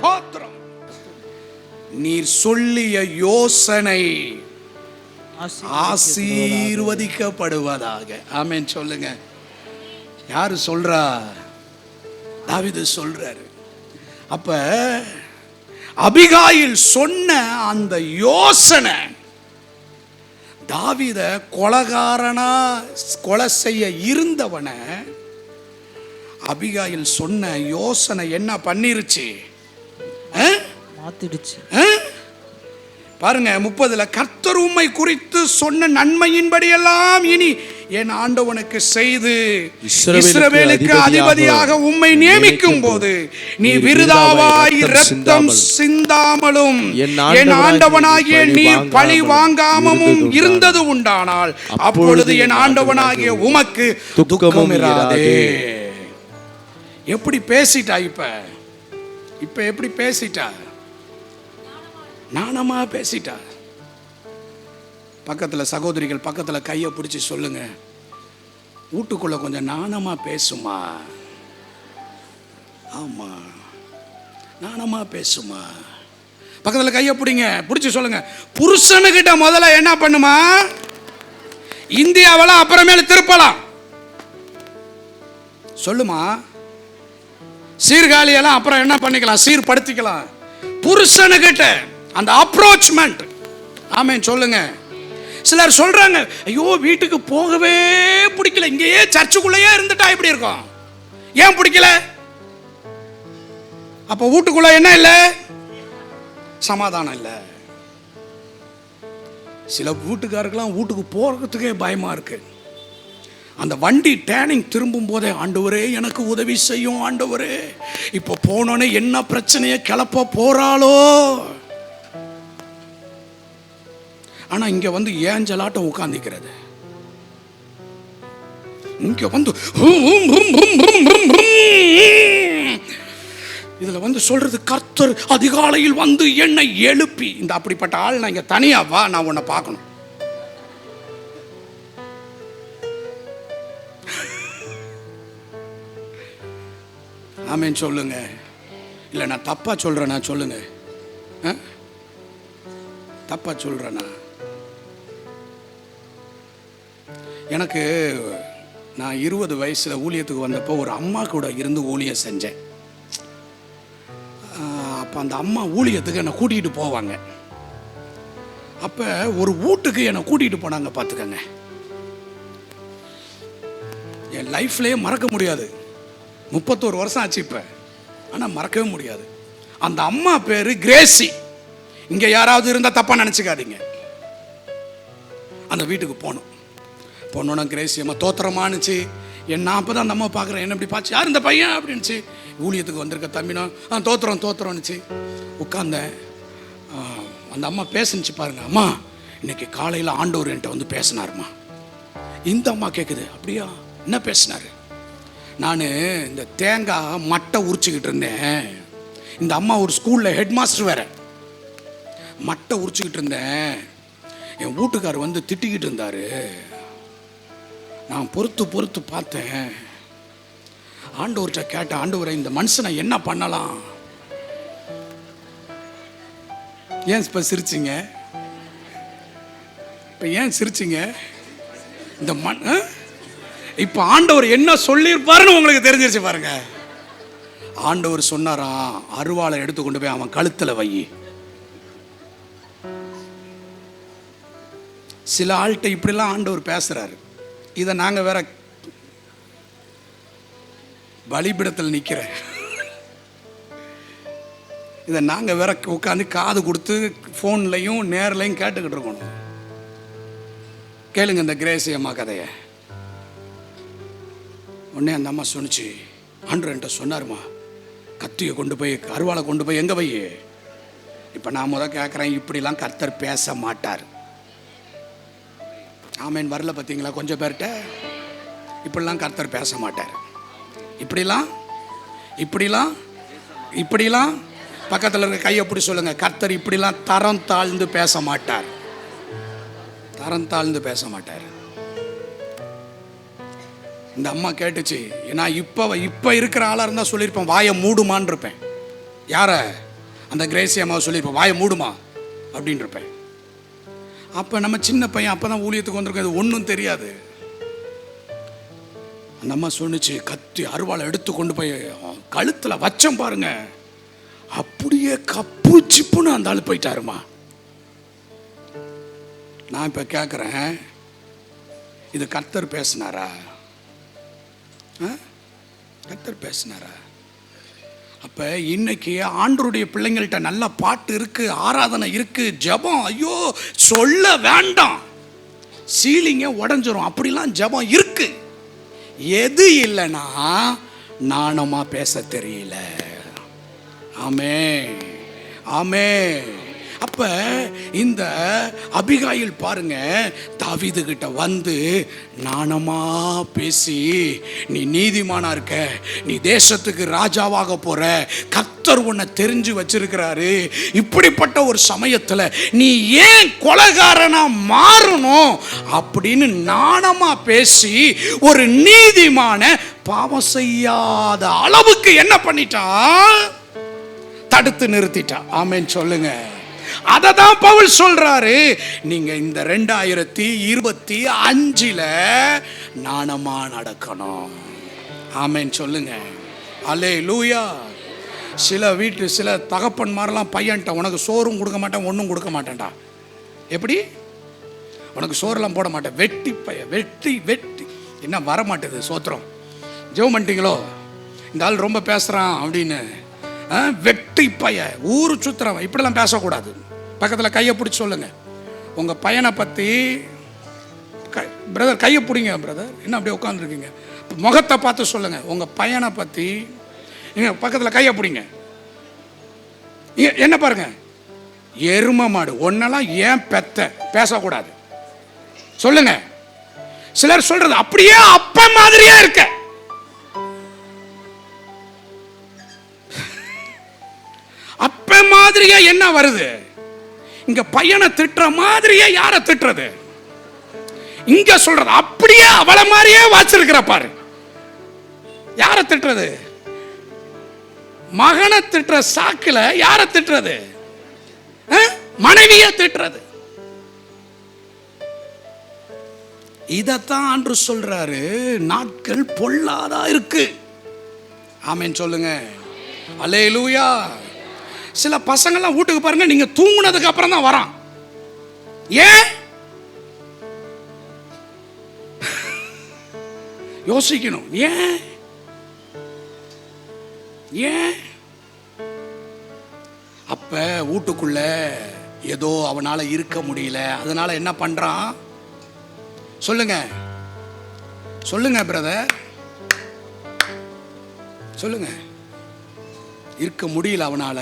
நீர் சொல்லிய யோசனை ஆசீர்வதிக்கப்படுவதாக. ஆமென் சொல்லுங்க. யாரு சொல்றா? தாவீது சொல்றாரு. அப்ப அபிகாயில் சொன்ன அந்த யோசனை தாவீத கொலைகாரனா கொலை செய்ய இருந்தவனை அபிகாயில் சொன்ன யோசனை என்ன பண்ணிருச்சு? மாத்திடுச்சு. பாருங்க 30 கர்த்தர் உம்மை குறித்து சொன்ன நன்மையின்படி எல்லாம் இனி என் ஆண்டவனுக்கு செய்து இஸ்ரவேலுக்கு அதிபதியாக உம்மை நியமிக்கும் போது நீ விருதாவாய் இரத்தம் சிந்தாமலும் என் ஆண்டவனாகிய நீர் பழி வாங்காமலும் இருந்தது உண்டானால் அப்பொழுது என் ஆண்டவனாகிய உமக்கு துக்கமும் இராதே. எப்படி பேசிட்டா? இப்ப எப்படி பேசிட்டா? நாணமா பேசிட்டா. பக்கத்துல சகோதரிகள் பக்கத்துல கையை பிடிச்சி சொல்லுங்க, வீட்டுக்குள்ள கொஞ்சம் நாணமா பேசுமா. ஆமா, நாணமா பேசுமா. பக்கத்துல கையை பிடிச்சி சொல்லுங்க, புருஷனுக்கிட்ட முதல்ல என்ன பண்ணுமா? இந்தியாவில் அப்புறமேல திருப்பலாம் சொல்லுமா. சீர்காழியெல்லாம் அப்புறம் என்ன பண்ணிக்கலாம்? சீர்படுத்திக்கலாம். புருஷனுக்கிட்ட அந்த அப்ரோச்மெண்ட். ஆமென் சொல்லுங்க. சிலர் சொல்றாங்க, ஐயோ வீட்டுக்கு போகவே பிடிக்கல, இங்கேயே சர்ச்சுக்குள்ளேயே இருந்துட்டா எப்படி இருக்கும்? ஏன் பிடிக்கல? அப்ப வீட்டுக்குள்ள என்ன இல்லை? சமாதானம் இல்லை. சில வீட்டுக்காரருக்கெல்லாம் வீட்டுக்கு போறதுக்கே பயமா இருக்கு. அந்த வண்டி டேனிங் திரும்பும் போதே, ஆண்டவரே எனக்கு உதவி செய்யும் ஆண்டவரே, இப்ப போனோன்னே என்ன பிரச்சனையை கிளப்ப போறாளோ. ஆனா இங்க வந்து ஏஞ்சலாட்டம் உட்கார்ந்திக்கிறது. இங்க வந்து இதுல வந்து சொல்றது, கர்த்தர் அதிகாலையில் வந்து என்னை எழுப்பி. இந்த அப்படிப்பட்ட ஆள் நான் இங்க தனியா வா, நான் உன்னை பார்க்கணும். ஆமென் சொல்லுங்க. இல்ல நான் தப்பா சொல்றேனா? சொல்லுங்க, தப்பா சொல்றேனா? எனக்கு நான் 20 வயசுல ஊழியத்துக்கு வந்தப்போ ஒரு அம்மா கூட இருந்து ஊழியம் செஞ்சேன். அப்போ அந்த அம்மா ஊழியத்துக்கு என்னை கூட்டிகிட்டு போவாங்க. அப்போ ஒரு வீட்டுக்கு என்னை கூட்டிகிட்டு போனாங்க. பார்த்துக்கங்க, என் லைஃப்லேயே மறக்க முடியாது. 31 வருஷம் ஆச்சு இப்போ, ஆனால் மறக்கவே முடியாது. அந்த அம்மா பேர் கிரேசி. இங்கே யாராவது இருந்தால் தப்பாக நினச்சிக்காதீங்க. அந்த வீட்டுக்கு போனோன்னா கிரேசி அம்மா தோத்திரமானுச்சு. நான் அப்போ தான் அந்த அம்மா பார்க்குறேன். என்ன இப்படி பார்த்து, யார் இந்த பையன் அப்படின்னுச்சு. ஊழியத்துக்கு வந்திருக்க தம்பினா தோத்திரம்னுச்சு. உட்காந்தேன். அந்த அம்மா பேசுனுச்சு பாருங்க. அம்மா இன்னைக்கு காலையில் ஆண்டவர் என்கிட்ட வந்து பேசினாருமா. இந்த அம்மா கேட்குது, அப்படியா, என்ன பேசினாரு? நான் இந்த தேங்காய் மட்டை உரிச்சுக்கிட்டு இருந்தேன். இந்த அம்மா ஒரு ஸ்கூலில் ஹெட் மாஸ்டர் வேற. மட்டை உரிச்சுக்கிட்டு இருந்தேன், என் வீட்டுக்கார் வந்து திட்டிக்கிட்டு இருந்தாரு. நான் பொறுத்து பார்த்தேன். ஆண்டவர்கிட்ட கேட்டேன், ஆண்டவரை இந்த மனுஷனை என்ன பண்ணலாம்? ஏன் இப்போ சிரிச்சிங்க? இப்போ ஏன் சிரிச்சிங்க? இந்த இப்போ ஆண்டவர் என்ன சொல்லியிருப்பாருன்னு உங்களுக்கு தெரிஞ்சிருச்சு பாருங்க. ஆண்டவர் சொன்னாராம், அருவாளை எடுத்து கொண்டு போய் அவன் கழுத்தில் வை. சில ஆள்கிட்ட இப்படிலாம் ஆண்டவர் பேசுறாரு. இதை நாங்கள் வேற பலிபிடத்தில் நிற்கிறேன். இதை நாங்கள் வேற உட்காந்து காது கொடுத்து ஃபோன்லையும் நேர்லையும் கேட்டுக்கிட்டு இருக்கணும். கேளுங்க இந்த கிரேசி அம்மா கதையை. உடனே அந்த அம்மா சொன்னிச்சு, ஆண்டவர் என்கிட்ட சொன்னாருமா, கத்தியை கொண்டு போய் அருவாளை கொண்டு போய் எங்கே வை. இப்போ நான் முதல் கேட்குறேன், இப்படிலாம் கர்த்தர் பேச மாட்டார். ஆமேன் வரல பார்த்தீங்களா? கொஞ்சம் பேர்கிட்ட இப்படிலாம் கர்த்தர் பேச மாட்டார். இப்படிலாம் பக்கத்தில் இருக்க கையை அப்படி சொல்லுங்க, கர்த்தர் இப்படிலாம் தரம் தாழ்ந்து பேச மாட்டார். தரம் தாழ்ந்து பேச மாட்டார். இந்த அம்மா கேட்டுச்சு, நான் இப்போ இருக்கிற ஆளாக இருந்தால் சொல்லியிருப்பேன், வாயை மூடுமான்னு இருப்பேன். யார? அந்த கிரேசி அம்மாவை சொல்லியிருப்பேன், வாயை மூடுமா அப்படின்னு இருப்பேன். அப்போ நம்ம சின்ன பையன், அப்போ தான் ஊழியத்துக்கு வந்திருக்கோம், அது ஒன்றும் தெரியாது. அந்த அம்மா சொன்னிச்சு, கத்தி அருவாளை எடுத்து கொண்டு போய் கழுத்தில் வச்சம் பாருங்க, அப்படியே கப்பு சிப்புன்னு அந்த ஆள் போயிட்டாருமா. நான் இப்போ கேட்குறேன், இது கர்த்தர் பேசினாரா? கர்த்தர் பேசினாரா? அப்போ இன்னைக்கு ஆண்டவருடைய பிள்ளைங்கள்ட்ட நல்ல பாட்டு இருக்கு, ஆராதனை இருக்கு, ஜெபம் ஐயோ சொல்ல வேண்டாம், சீலிங்க உடஞ்சிரும், அப்படிலாம் ஜெபம் இருக்கு. எது இல்லைன்னா நாணமா பேச தெரியல. ஆமே ஆமே. அப்ப இந்த அபிகாயில் பாருங்க, தாவீது கிட்ட வந்து நாணமா பேசி, நீ நீதிமானா இருக்க, நீ தேசத்துக்கு ராஜாவாக போற, கர்த்தர் உன்னை தெரிஞ்சு வச்சிருக்கிறாரு, இப்படிப்பட்ட ஒரு சமயத்துல நீ ஏன் கொலைகாரனா மாறணும் அப்படின்னு நாணமா பேசி ஒரு நீதிமான பாவம் செய்யாத அளவுக்கு என்ன பண்ணிட்டா? தடுத்து நிறுத்திட்டா. ஆமென் சொல்லுங்க. அதை தான் பவுல் சொல்றாரு, நீங்க இந்த 2025 நாணமா நடக்கணும். ஆமென் சொல்லுங்க. அல்லேலூயா. சில தகப்பன்மாரெல்லாம் பையன்ட்ட உனக்கு சோறும் கொடுக்க மாட்டேன், ஒன்றும் கொடுக்க மாட்டேன்டா. எப்படி? உனக்கு சோறெல்லாம் போட மாட்டேன், வெட்டி பைய, வெட்டி என்ன வர மாட்டேது சோத்திரம். ஜெபம் பண்ணிட்டீங்களோ, இந்த ஆள் ரொம்ப பேசுறான் அப்படின்னு, வெட்டி பைய, ஊரு சுத்துறவன், இப்படிலாம் பேசக்கூடாது. பக்கத்தில் கையை பிடிச்சி சொல்லுங்க, உங்க பையனை பத்தி. பிரதர் கையை பிடிங்க. பிரதர் என்ன அப்படியே உட்காந்துருக்கீங்க? முகத்தை பார்த்து சொல்லுங்க, உங்க பையனை பத்தி. பக்கத்தில் கையை பிடிங்க. என்ன பாருங்க, எரும மாடு ஒன்னெல்லாம் ஏன் பெத்த பேசக்கூடாது சொல்லுங்க. சிலர் சொல்றது அப்படியே அப்ப மாதிரியே இருக்க. அப்ப மாதிரியே என்ன வருது இங்க? பையனை திட்டுற மாதிரியே யார திட்டுறது? இங்க சொல்றது அப்படியே அவளை மாதிரியே வாச்சிருக்கிற பாரு. யார திட்டுறது? மகனை திட்டுற சாக்குல யார திட்டுறது? மனைவியை திட்டுறது. இதத்தான் ஆண்டு சொல்றாரு, நாட்கள் பொல்லாதா இருக்கு. ஆமென் சொல்லுங்க. அல்லேலூயா. சில பசங்கள்லாம் வீட்டுக்கு பாருங்க, நீங்க தூங்குனதுக்கு அப்புறம் தான் வரான். ஏன்? யோசிக்கணும். ஏன்? அப்ப வீட்டுக்குள்ள ஏதோ அவனால இருக்க முடியல, அதனால என்ன பண்றான்? சொல்லுங்க பிரதர், சொல்லுங்க. இருக்க முடியல அவனால.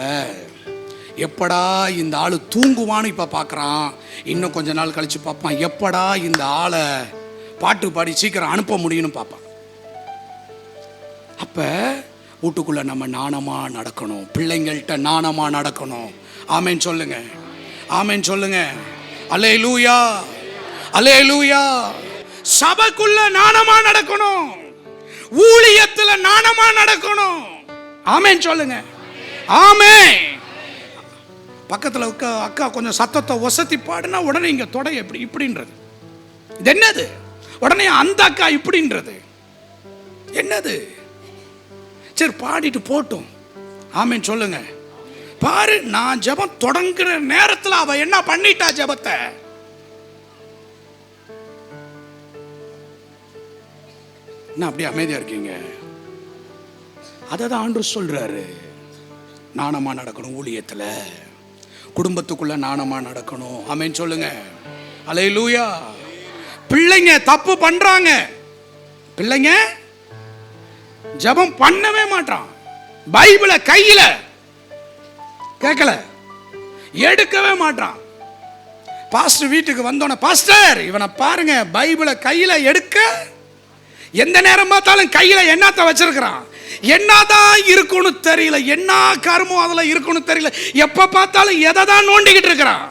எப்படா இந்த ஆள் தூங்குவான்னு இப்போ பார்க்குறான். இன்னும் கொஞ்ச நாள் கழித்து பார்ப்பான், எப்படா இந்த ஆளை பாட்டு பாடி சீக்கிரம் அனுப்ப முடியும்னு பார்ப்பான். அப்போ வீட்டுக்குள்ளே நம்ம நாணமாக நடக்கணும், பிள்ளைங்கள்ட்ட நாணமாக நடக்கணும். ஆமேன் சொல்லுங்க, ஆமேன் சொல்லுங்க. அல்லேலூயா, அல்லேலூயா. சபைக்குள்ள நாணமாக நடக்கணும், ஊழியத்தில் நாணமாக நடக்கணும். ஆமேன் சொல்லுங்க, ஆமேன். பக்கத்தில் அக்கா கொஞ்சம் சத்தத்தை ஒசத்தி பாடுனா உடனே இங்கே தொடை எப்படி இப்படின்றது இது என்னது? உடனே அந்த அக்கா இப்படின்றது என்னது? சரி பாடிட்டு போட்டும். ஆமேன் சொல்லுங்க. பாரு, நான் ஜெபம் தொடங்குற நேரத்தில் அவ என்ன பண்ணிட்டா ஜெபத்தை. என்ன அப்படியே அமைதியா இருக்கீங்க? அதை தான் ஆண்டவர் சொல்றாரு. நாணமா நடக்கணும், ஊழியத்துல குடும்பத்துக்குள்ள நாணமா நடக்கணும். ஆமேன் சொல்லுங்க, அல்லேலூயா. பிள்ளைங்க தப்பு பண்றாங்க, பிள்ளைங்க ஜெபம் பண்ணவே மாட்டான், பைபிளை கையில கேட்கல எடுக்கவே மாட்டான். பாஸ்டர் வீட்டுக்கு வந்தோன்னே, பாஸ்டர் இவனை பாருங்க, பைபிளை கையில எடுக்க எந்த நேரம் பார்த்தாலும் கையில என்னத்த வச்சிருக்கிறான், என்னதான் இருக்குன்னு தெரியல, என்ன கர்மம் அதுல இருக்குன்னு தெரியல, எப்ப பார்த்தாலும் எதை தான் நோண்டிக்கிட்டு இருக்கிறான்.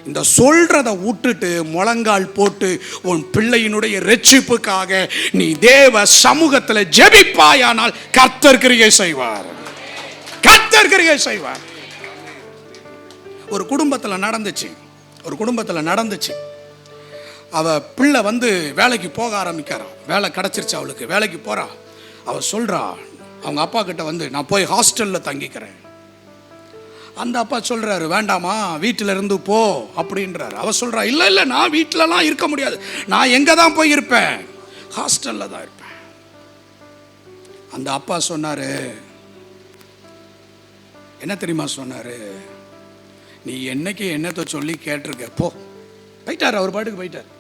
இந்த சொல்றத விட்டுட்டு முழங்கால் போட்டு உன் பிள்ளையினுடைய ரட்சிப்புக்காக நீ தேவ சமூகத்தில் ஜெபிப்பாயானால் கர்த்தர் கிரியை செய்வார், கர்த்தர் கிரியை செய்வார். ஒரு குடும்பத்தில் நடந்துச்சு. அவ பிள்ளை வந்து வேலைக்கு போக ஆரம்பிக்கிறான். வேலை கிடைச்சிருச்சு அவளுக்கு, வேலைக்கு போறா. அவ சொல்றா அவங்க அப்பா கிட்ட வந்து, நான் போய் ஹாஸ்டல்ல தங்கிக்கிறேன். அந்த அப்பா சொல்றாரு, வேண்டாமா வீட்டில இருந்து போ அப்படின்றாரு. அவ சொல்றா, இல்ல நான் வீட்டிலலாம் இருக்க முடியாது, நான் எங்க தான் போய் இருப்பேன், ஹாஸ்டல்ல தான் இருப்பேன். அந்த அப்பா சொன்னாரு, என்ன தெரியுமா சொன்னாரு, நீ என்னைக்கு என்னத்தை சொல்லி கேட்டிருக்க போ. போயிட்டார், அவர் பாட்டுக்கு போயிட்டார்.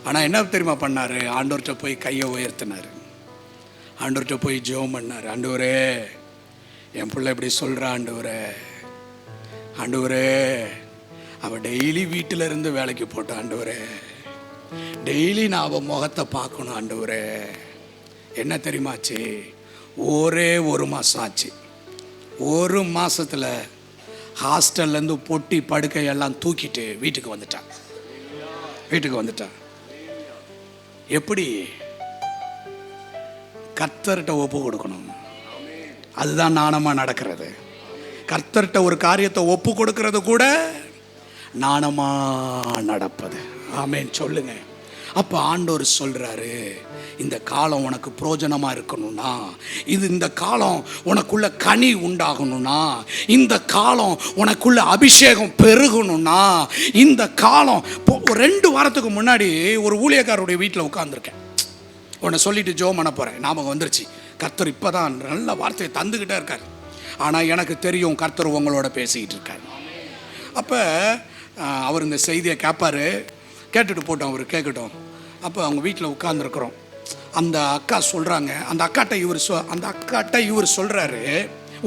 ஆனா என்ன தெரியுமா பண்ணாரு, ஆண்டவர்கிட்ட போய் கையை உயர்த்தினாரு, ஆண்டவர்கிட்ட போய் ஜெபம் பண்ணாரு. ஆண்டவரே என் பிள்ளை இப்படி சொல்கிறா, ஆண்டவரே அவள் டெய்லி வீட்டில் இருந்து வேலைக்கு போட்டான், ஆண்டவரே டெய்லி நான் அவள் முகத்தை பார்க்கணும், ஆண்டவரே. என்ன தெரியுமாச்சு, ஒரே ஒரு மாதம் ஆச்சு. ஒரு மாதத்தில் ஹாஸ்டல்லேருந்து பொட்டி படுக்கையெல்லாம் தூக்கிட்டு வீட்டுக்கு வந்துட்டான். எப்படி? கர்த்தர்கிட்ட ஒப்பு கொடுக்கணும். அதுதான் நாணமா நடக்கிறது. கர்த்தர்கிட்ட ஒரு காரியத்தை ஒப்பு கொடுக்கிறது கூட நாணமா நடப்பது. ஆமேன் சொல்லுங்க. அப்ப ஆண்டவர் சொல்றாரு, இந்த காலம் உனக்கு பிரயோஜனமா இருக்கணும்னா, இந்த காலம் உனக்குள்ள கனி உண்டாகணும்னா, இந்த காலம் உனக்குள்ள அபிஷேகம் பெருகணும்னா, இந்த காலம் 2 வாரத்துக்கு முன்னாடி ஒரு ஊழியக்காரருடைய வீட்டில் உட்கார்ந்துருக்கேன். உன்னை சொல்லிட்டு ஜெபம் பண்ண போறேன், ஞாபகம் வந்துருச்சு. கர்த்தர் இப்பதான் நல்ல வார்த்தையை தந்துக்கிட்டே இருக்கார். ஆனால் எனக்கு தெரியும் கர்த்தர் உங்களோட பேசிக்கிட்டு இருக்கார். அப்போ அவர் இந்த செய்தியை கேட்பார், கேட்டுட்டு போட்டோம், அவர் கேட்கட்டும். அப்போ அவங்க வீட்டில் உட்கார்ந்துருக்குறோம். அந்த அக்கா சொல்கிறாங்க, அந்த அக்காட்ட இவர் சொல்கிறாரு,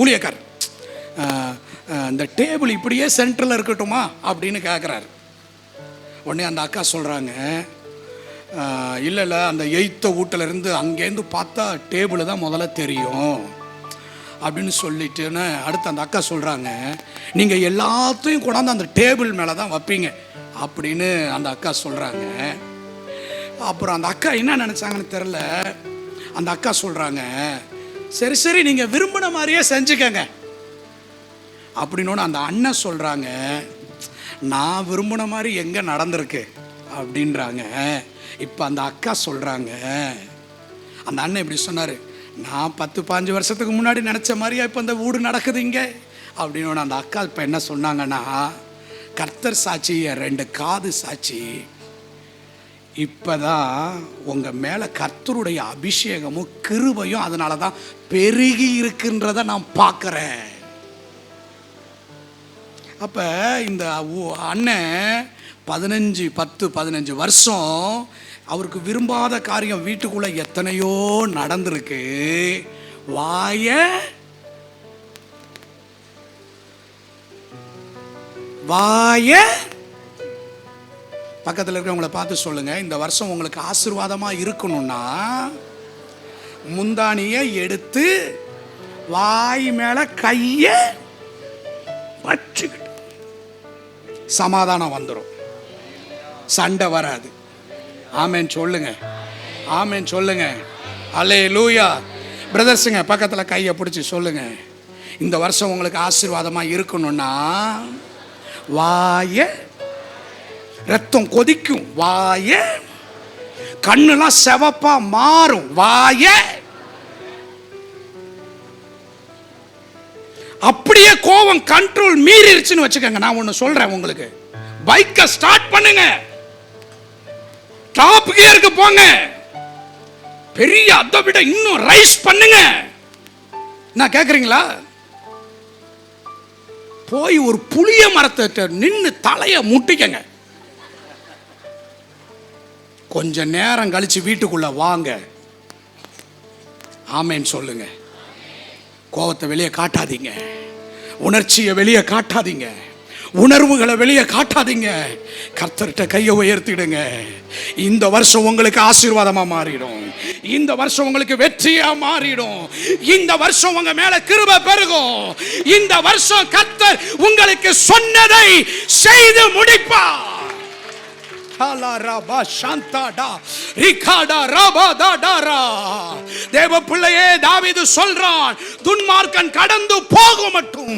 ஊழியக்கார், இந்த டேபிள் இப்படியே சென்டரில் இருக்கட்டுமா அப்படின்னு கேட்குறாரு. உடனே அந்த அக்கா சொல்கிறாங்க, இல்லை அந்த 8th வீட்டிலேருந்து அங்கேருந்து பார்த்தா டேபிள் தான் முதல்ல தெரியும் அப்படின்னு சொல்லிட்டுன்னு அடுத்து அந்த அக்கா சொல்கிறாங்க, நீங்கள் எல்லாத்தையும் கொண்டாந்து அந்த டேபிள் மேலே தான் வைப்பீங்க அப்படின்னு அந்த அக்கா சொல்கிறாங்க. அப்புறம் அந்த அக்கா என்ன நினச்சாங்கன்னு தெரில. அந்த அக்கா சொல்கிறாங்க, சரி நீங்கள் விரும்பின மாதிரியே செஞ்சுக்கங்க அப்படின்னு. அந்த அண்ணன் சொல்கிறாங்க, நான் விரும்பின மாதிரி எங்கே நடந்திருக்கு அப்படின்றாங்க. இப்போ அந்த அக்கா சொல்கிறாங்க, அந்த அண்ணன் இப்படி சொன்னார், நான் 10-15 வருஷத்துக்கு முன்னாடி நினச்ச மாதிரியா இப்போ இந்த வீடு நடக்குது இங்கே அப்படின்னு. அந்த அக்கா இப்போ என்ன சொன்னாங்கன்னா, கர்த்தர் சாட்சி, 2 காது சாட்சி, இப்போதான் உங்கள் மேலே கர்த்தருடைய அபிஷேகமும் கிருபையும் அதனால தான் பெருகி இருக்குன்றதை நான் பார்க்குறேன். அப்போ இந்த அண்ணன் 10-15 வருஷம் அவருக்கு விரும்பாத காரியம் வீட்டுக்குள்ள எத்தனையோ நடந்திருக்கு. வாய வாய பக்கத்தில் இருக்கிறவங்கள பார்த்து சொல்லுங்க, இந்த வருஷம் உங்களுக்கு ஆசீர்வாதமா இருக்கணும்னா முந்தானியை எடுத்து வாய் மேல கைய வச்சுக்கிட்டு சமாதானம் வந்துடும், சண்டை வராது. ஆமென் சொல்லுங்க, ஆமென் சொல்லுங்க. அல்லேலூயா. பிரதர்ஸுங்க பக்கத்தில் கையை பிடிச்சி சொல்லுங்க, இந்த வருஷம் உங்களுக்கு ஆசீர்வாதமா இருக்கணும்னா வாய, ரத்தம் கொதிக்கும் வாய, கண்ணுலாம் செவப்பா மாறும் வாய, அப்படியே கோபம் கண்ட்ரோல் மீறிடுச்சுன்னு வச்சுக்கோங்க. நான் ஒன்னு சொல்றேன் உங்களுக்கு, பைக்கை ஸ்டார்ட் பண்ணுங்க, டாப் கியருக்கு போங்க, பெரிய அதை விட இன்னும் ரைஸ் பண்ணுங்க. நான் கேக்குறீங்களா? போய் ஒரு புளிய மரத்தை நின்று தலைய முட்டிக்கங்க, கொஞ்ச நேரம் கழிச்சு வீட்டுக்குள்ள வாங்க. ஆமென் சொல்லுங்க. கோபத்தை வெளியே காட்டாதீங்க, உணர்ச்சியை வெளியே காட்டாதீங்க, உணர்வுகளை வெளியே காட்டாதீங்க. கர்த்தர்கிட்ட கையை உயர்த்திடுங்க. இந்த வருஷம் உங்களுக்கு ஆசீர்வாதமா மாறிடும், இந்த வருஷம் உங்களுக்கு வெற்றியா மாறிடும், இந்த வருஷம் உங்க மேல கிருபை பெருகும், இந்த வருஷம் கர்த்தர் உங்களுக்கு சொன்னதை செய்து முடிப்பார். தேவ பிள்ளையே, தாவீது சொல்றான், துன்மார்க்கன் கடந்து போக மட்டும்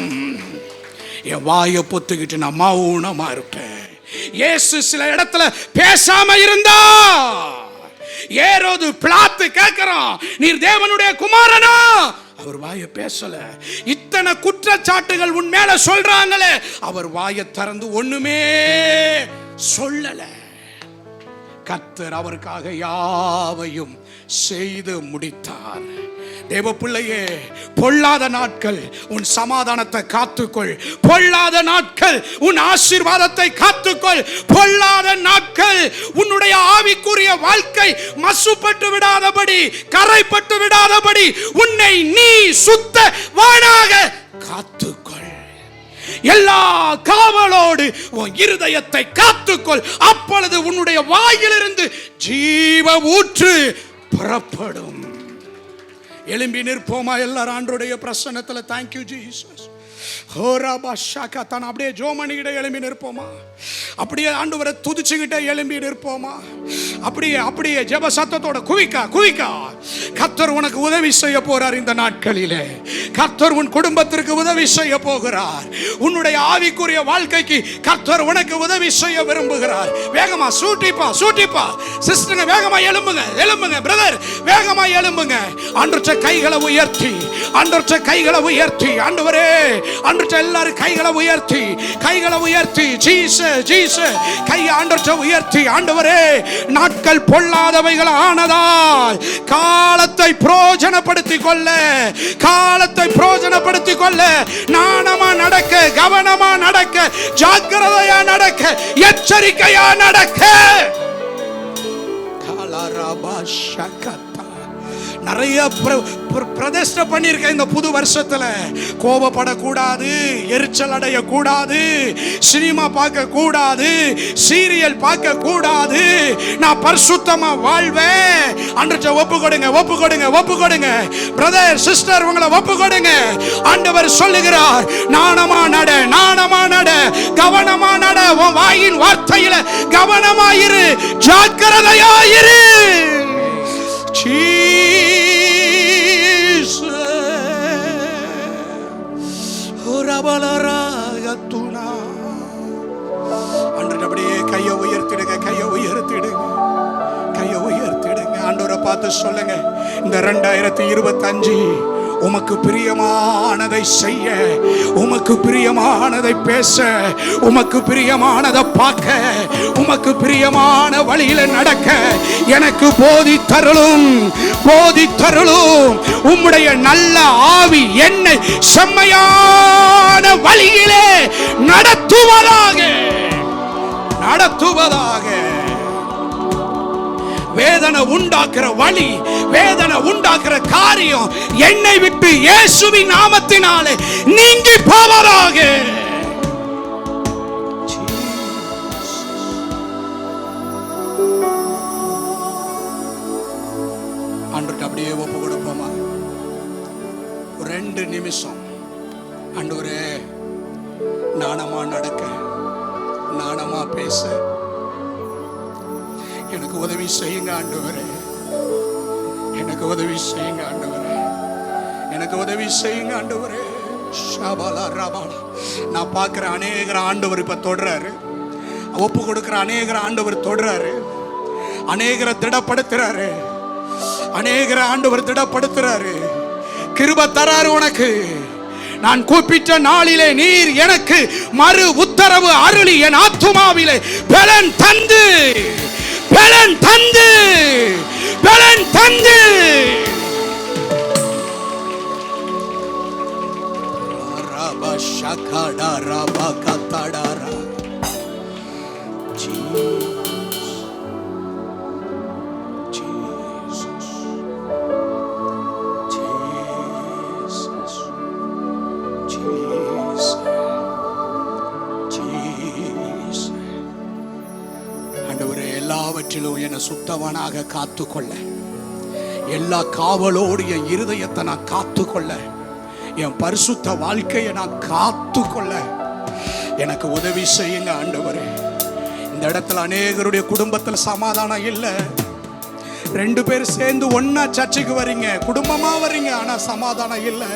என் வாயை பொத்துக்கிட்டு நான் மௌனமா இருப்பேன். இயேசு சில இடத்துல பேசாம இருந்தா, ஏரோது பிலாத்து கேட்கிறான், நீர் தேவனுடைய குமாரனா? அவர் வாயை பேசல. இத்தனை குற்றச்சாட்டுகள் உன் மேல சொல்றாங்களே, அவர் வாயை திறந்து ஒண்ணுமே சொல்லல. கர்த்தர் அவருக்காக யாவையும் செய்து முடித்தார். தேவ பிள்ளையே, பொல்லாத நாட்கள் உன் சமாதானத்தை காத்துக்கொள், பொல்லாத நாட்கள் உன் ஆசீர்வாதத்தை காத்துக்கொள், பொல்லாத நாட்கள் உன்னுடைய ஆவிக்குரிய வாழ்க்கை மசுப்பட்டு விடாதபடி, கரைப்பட்டு விடாதபடி உன்னை நீ சுத்த வானாக காத்துக்கொள். எல்லா காவலோடு உன் இருதயத்தை காத்துக்கொள், அப்பொழுது உன்னுடைய வாயிலிருந்து ஜீவ ஊற்று புறப்படும். எழும்பி நிற்போமா எல்லாரும் ஆண்டவருடைய பிரசன்னத்துல. Thank you Jesus. அப்படியே ஜோமணிகிட்ட எழும்பி நிற்போமா, அப்படியே ஆண்டவரை துதிச்சுக்கிட்ட எழும்பி நிற்போமா, அப்படியே அப்படியே ஜெப சத்தத்தோட குவிக்கா குவிக்கா. கர்த்தர் உனக்கு உதவி செய்ய போறார். இந்த நாட்களிலே கர்த்தர் உன் குடும்பத்திற்கு உதவி செய்ய போகிறார். உன்னுடைய ஆவிக்குரிய வாழ்க்கைக்கு கர்த்தர் உனக்கு உதவி செய்ய விரும்புகிறார். வேகமா சூட்டிப்பா சூட்டிப்பா. சிஸ்டர் வேகமா எழும்புங்க எழும்புங்க. பிரதர் வேகமா எழும்புங்க. ஆண்டவரே கைகளை உயர்த்தி, ஆண்டவரே கைகளை உயர்த்தி, ஆண்டவரே ஆண்டவரே எல்லாரும் கைகளை உயர்த்தி, கைகளை உயர்த்தி, ஜீசஸ் ஜீசஸ் கை ஆண்டவரே உயர்த்தி. ஆண்டவரே, நாட்கள் பொல்லாதவைகள் ஆனதால் காலத்தை பிரயோஜனப்படுத்திக் கொள்ள, காலத்தை பிரயோஜனப்படுத்திக் கொள்ள, நாணமா நடக்க, கவனமா நடக்க, ஜாக்கிரதையா நடக்க, எச்சரிக்கையா நடக்க. நிறைய பிரதிஷ்டை பண்ணிருக்க இந்த புது வருஷத்துல. கோபப்படக்கூடாது, எரிச்சல் அடையக்கூடாது, சினிமா பார்க்க கூடாது, சீரியல் பார்க்க கூடாது, நான் பரிசுத்தமா வாழ்வேன். ஆண்டவரே ஒப்பு கொடுங்க ஒப்பு கொடுங்க ஒப்பு கொடுங்க. பிரதர் சிஸ்டர் உங்களை ஒப்பு கொடுங்க. ஆண்டவர் சொல்லுகிறார், நாணமா நட, நாணமா நட, கவனமா நட. உன் வாயின் வார்த்தையில கவனமாயிரு, ஜாக்கிரதையாயிரு. அப்படியே கையை உயர்த்திடுங்க, கையை உயர்த்திடுங்க, கையை உயர்த்திடுங்க. ஆண்டவரை பார்த்து சொல்லுங்க, இந்த 2025 உமக்கு பிரியமானதை செய்ய, உமக்கு பிரியமானதை பேச, உமக்கு பிரியமானதை பார்க்க, உமக்கு பிரியமான வழியில நடக்க எனக்கு போதித்தருளும், போதித்தருளும். உம்முடைய நல்ல ஆவி என்னை செம்மையான வழியிலே நடத்துவதாக, நடத்துவதாக. வேதனை உண்டாக்குற வழி, வேதனை உண்டாக்குற காரியம் என்னை விட்டு இயேசுவின் நாமத்தினாலே நீங்கி போவதாக. ஆண்டவர்கிட்ட அப்படியே ஒப்பு கொடுப்போமா? ஒரு 2 நிமிஷம். ஆண்டவரே, நாணமா நடக்க, நாணமா பேச எனக்கு உதவி செய்யுங்க ஆண்டவரே. எனக்கு உதவி செய்யுங்க ஆண்டவரே. எனக்கு உதவி செய்யுங்க ஆண்டவரே. ஷபாலா ரபாலா. நான் பார்க்குற அநேகர் ஆண்டவர் இப்ப தொடுறாரு. ஒப்பு கொடுக்கிற அநேகர் ஆண்டவர் தொடுறாரு. அநேகரை திடப்படுத்துறாரு. அநேகரை ஆண்டவர் திடப்படுத்துறாரு. கிருபை தராரு உனக்கு. நான் கூப்பிட்ட நாளிலே நீர் எனக்கு மறு உத்தரவு அருளி என் ஆத்துமாவிலே பலன் தந்து பலன் தந்து பலன் தந்து ரபா ஷகடா ரபா கத்தடாரா. ஆண்டவரே, எல்லாவற்றிலும் என்னை சுத்தவனாக காத்துக்கொள்ள, எல்லா காவலோடு என் இருதயத்தை நான் காத்துக்கொள்ள, என் பரிசுத்த வாழ்க்கையை நான் காத்துக்கொள்ள எனக்கு உதவி செய்யுங்க ஆண்டவரே. இந்த இடத்துல அநேகருடைய குடும்பத்தில் சமாதானம் இல்லை. 2 பேர் சேர்ந்து ஒன்னா சர்ச்சுக்கு வரீங்க, குடும்பமா வரீங்க, ஆனா சமாதானம் இல்லை.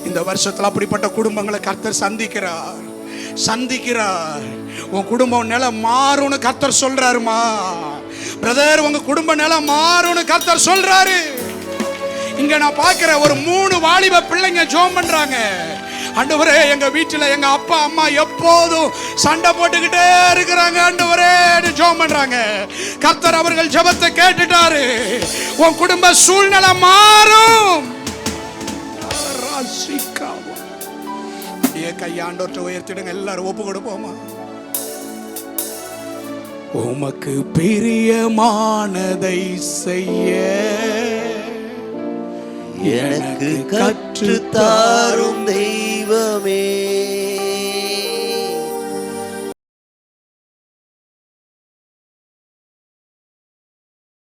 இந்த வருஷத்துல அப்படிப்பட்ட குடும்பங்களை கர்த்தர் சந்திக்கிறார். உன் குடும்பம் நிலை மாறும்னு கர்த்தர் சொல்றாருமா. பிரதர், உங்க குடும்ப நிலை மாறும்னு கர்த்தர் சொல்றாரு. இங்க நான் பார்க்கிற ஒரு 3 வாலிப பிள்ளைங்க ஜெபம் பண்றாங்க. ஆண்டவரே, எங்க வீட்டுல எங்க அப்பா அம்மா எப்போதும் சண்டை போட்டுக்கிட்டே இருக்கிறாங்க ஆண்டவரே ஜெபம் பண்றாங்க. கர்த்தர் அவர்கள் ஜெபத்தை கேட்டுட்டாரு. உன் குடும்ப சூழ்நிலை மாறும். கையாண்டோற்ற உயர்த்திடுங்க. எல்லாரும் ஒப்பு கொடுப்போமா? உமக்கு பிரியமானதை செய்ய எனக்கு கற்று தாரும் தெய்வமே.